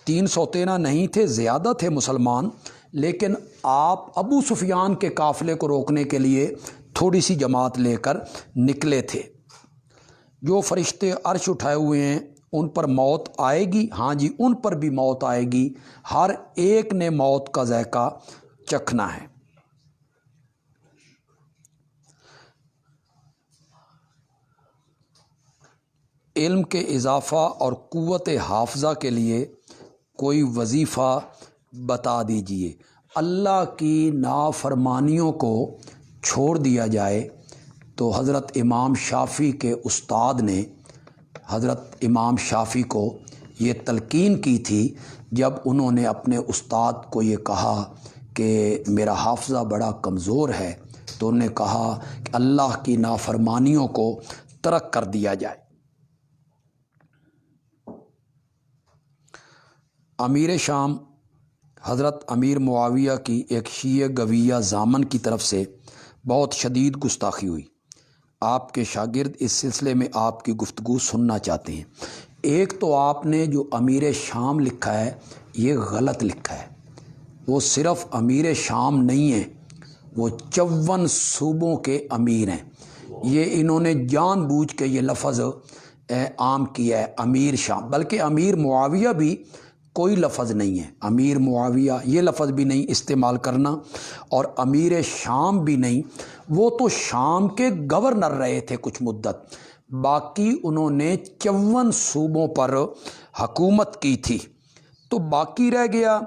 313 نہیں تھے، زیادہ تھے مسلمان، لیکن آپ ابو سفیان کے قافلے کو روکنے کے لیے تھوڑی سی جماعت لے کر نکلے تھے۔ جو فرشتے عرش اٹھائے ہوئے ہیں ان پر موت آئے گی، ہاں جی ان پر بھی موت آئے گی، ہر ایک نے موت کا ذائقہ چکھنا ہے۔ علم کے اضافہ اور قوت حافظہ کے لیے کوئی وظیفہ بتا دیجئے۔ اللہ کی نافرمانیوں کو چھوڑ دیا جائے تو حضرت امام شافعی کے استاد نے حضرت امام شافعی کو یہ تلقین کی تھی جب انہوں نے اپنے استاد کو یہ کہا کہ میرا حافظہ بڑا کمزور ہے، تو انہوں نے کہا کہ اللہ کی نافرمانیوں کو ترک کر دیا جائے۔ امیر شام حضرت امیر معاویہ کی ایک شیعہ گویہ ضامن کی طرف سے بہت شدید گستاخی ہوئی۔ آپ کے شاگرد اس سلسلے میں آپ کی گفتگو سننا چاہتے ہیں۔ ایک تو آپ نے جو امیر شام لکھا ہے یہ غلط لکھا ہے، وہ صرف امیر شام نہیں ہیں، وہ 54 صوبوں کے امیر ہیں۔ یہ انہوں نے جان بوجھ کے یہ لفظ عام کیا ہے امیر شام، بلکہ امیر معاویہ بھی کوئی لفظ نہیں ہے، امیر معاویہ یہ لفظ بھی نہیں استعمال کرنا، اور امیر شام بھی نہیں، وہ تو شام کے گورنر رہے تھے کچھ مدت، باقی انہوں نے 54 صوبوں پر حکومت کی تھی۔ تو باقی رہ گیا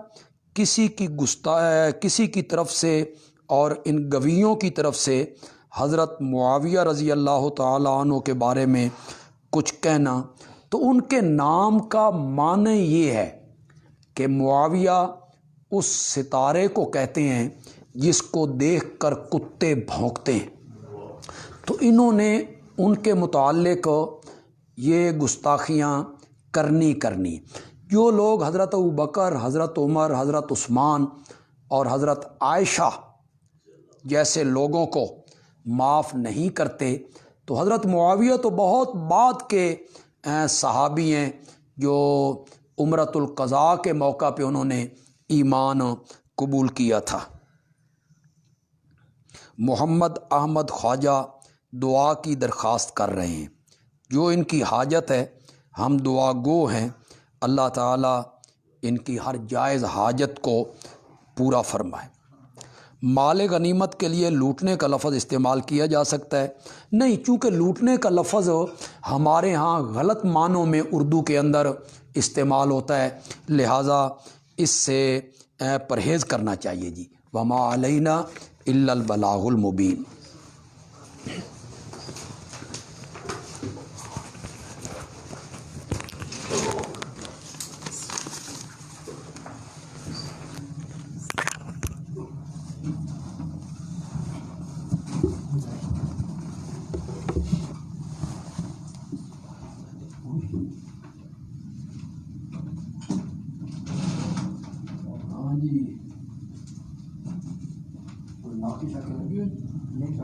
کسی کی طرف سے اور ان گویوں کی طرف سے حضرت معاویہ رضی اللہ تعالیٰ عنہ کے بارے میں کچھ کہنا، تو ان کے نام کا معنی یہ ہے کہ معاویہ اس ستارے کو کہتے ہیں جس کو دیکھ کر کتے بھونکتے ہیں۔ تو انہوں نے ان کے متعلق یہ گستاخیاں کرنی۔ جو لوگ حضرت ابوبکر، حضرت عمر، حضرت عثمان اور حضرت عائشہ جیسے لوگوں کو معاف نہیں کرتے، تو حضرت معاویہ تو بہت بعد کے صحابی ہیں جو عمرۃ القضاء کے موقع پہ انہوں نے ایمان قبول کیا تھا۔ محمد احمد خواجہ دعا کی درخواست کر رہے ہیں، جو ان کی حاجت ہے، ہم دعا گو ہیں، اللہ تعالیٰ ان کی ہر جائز حاجت کو پورا فرمائے۔ مال غنیمت کے لیے لوٹنے کا لفظ استعمال کیا جا سکتا ہے؟ نہیں، چونکہ لوٹنے کا لفظ ہمارے ہاں غلط معنوں میں اردو کے اندر استعمال ہوتا ہے، لہٰذا اس سے پرہیز کرنا چاہیے جی۔ وما علینا الا البلاغ المبین۔ ہاں جی، نہیں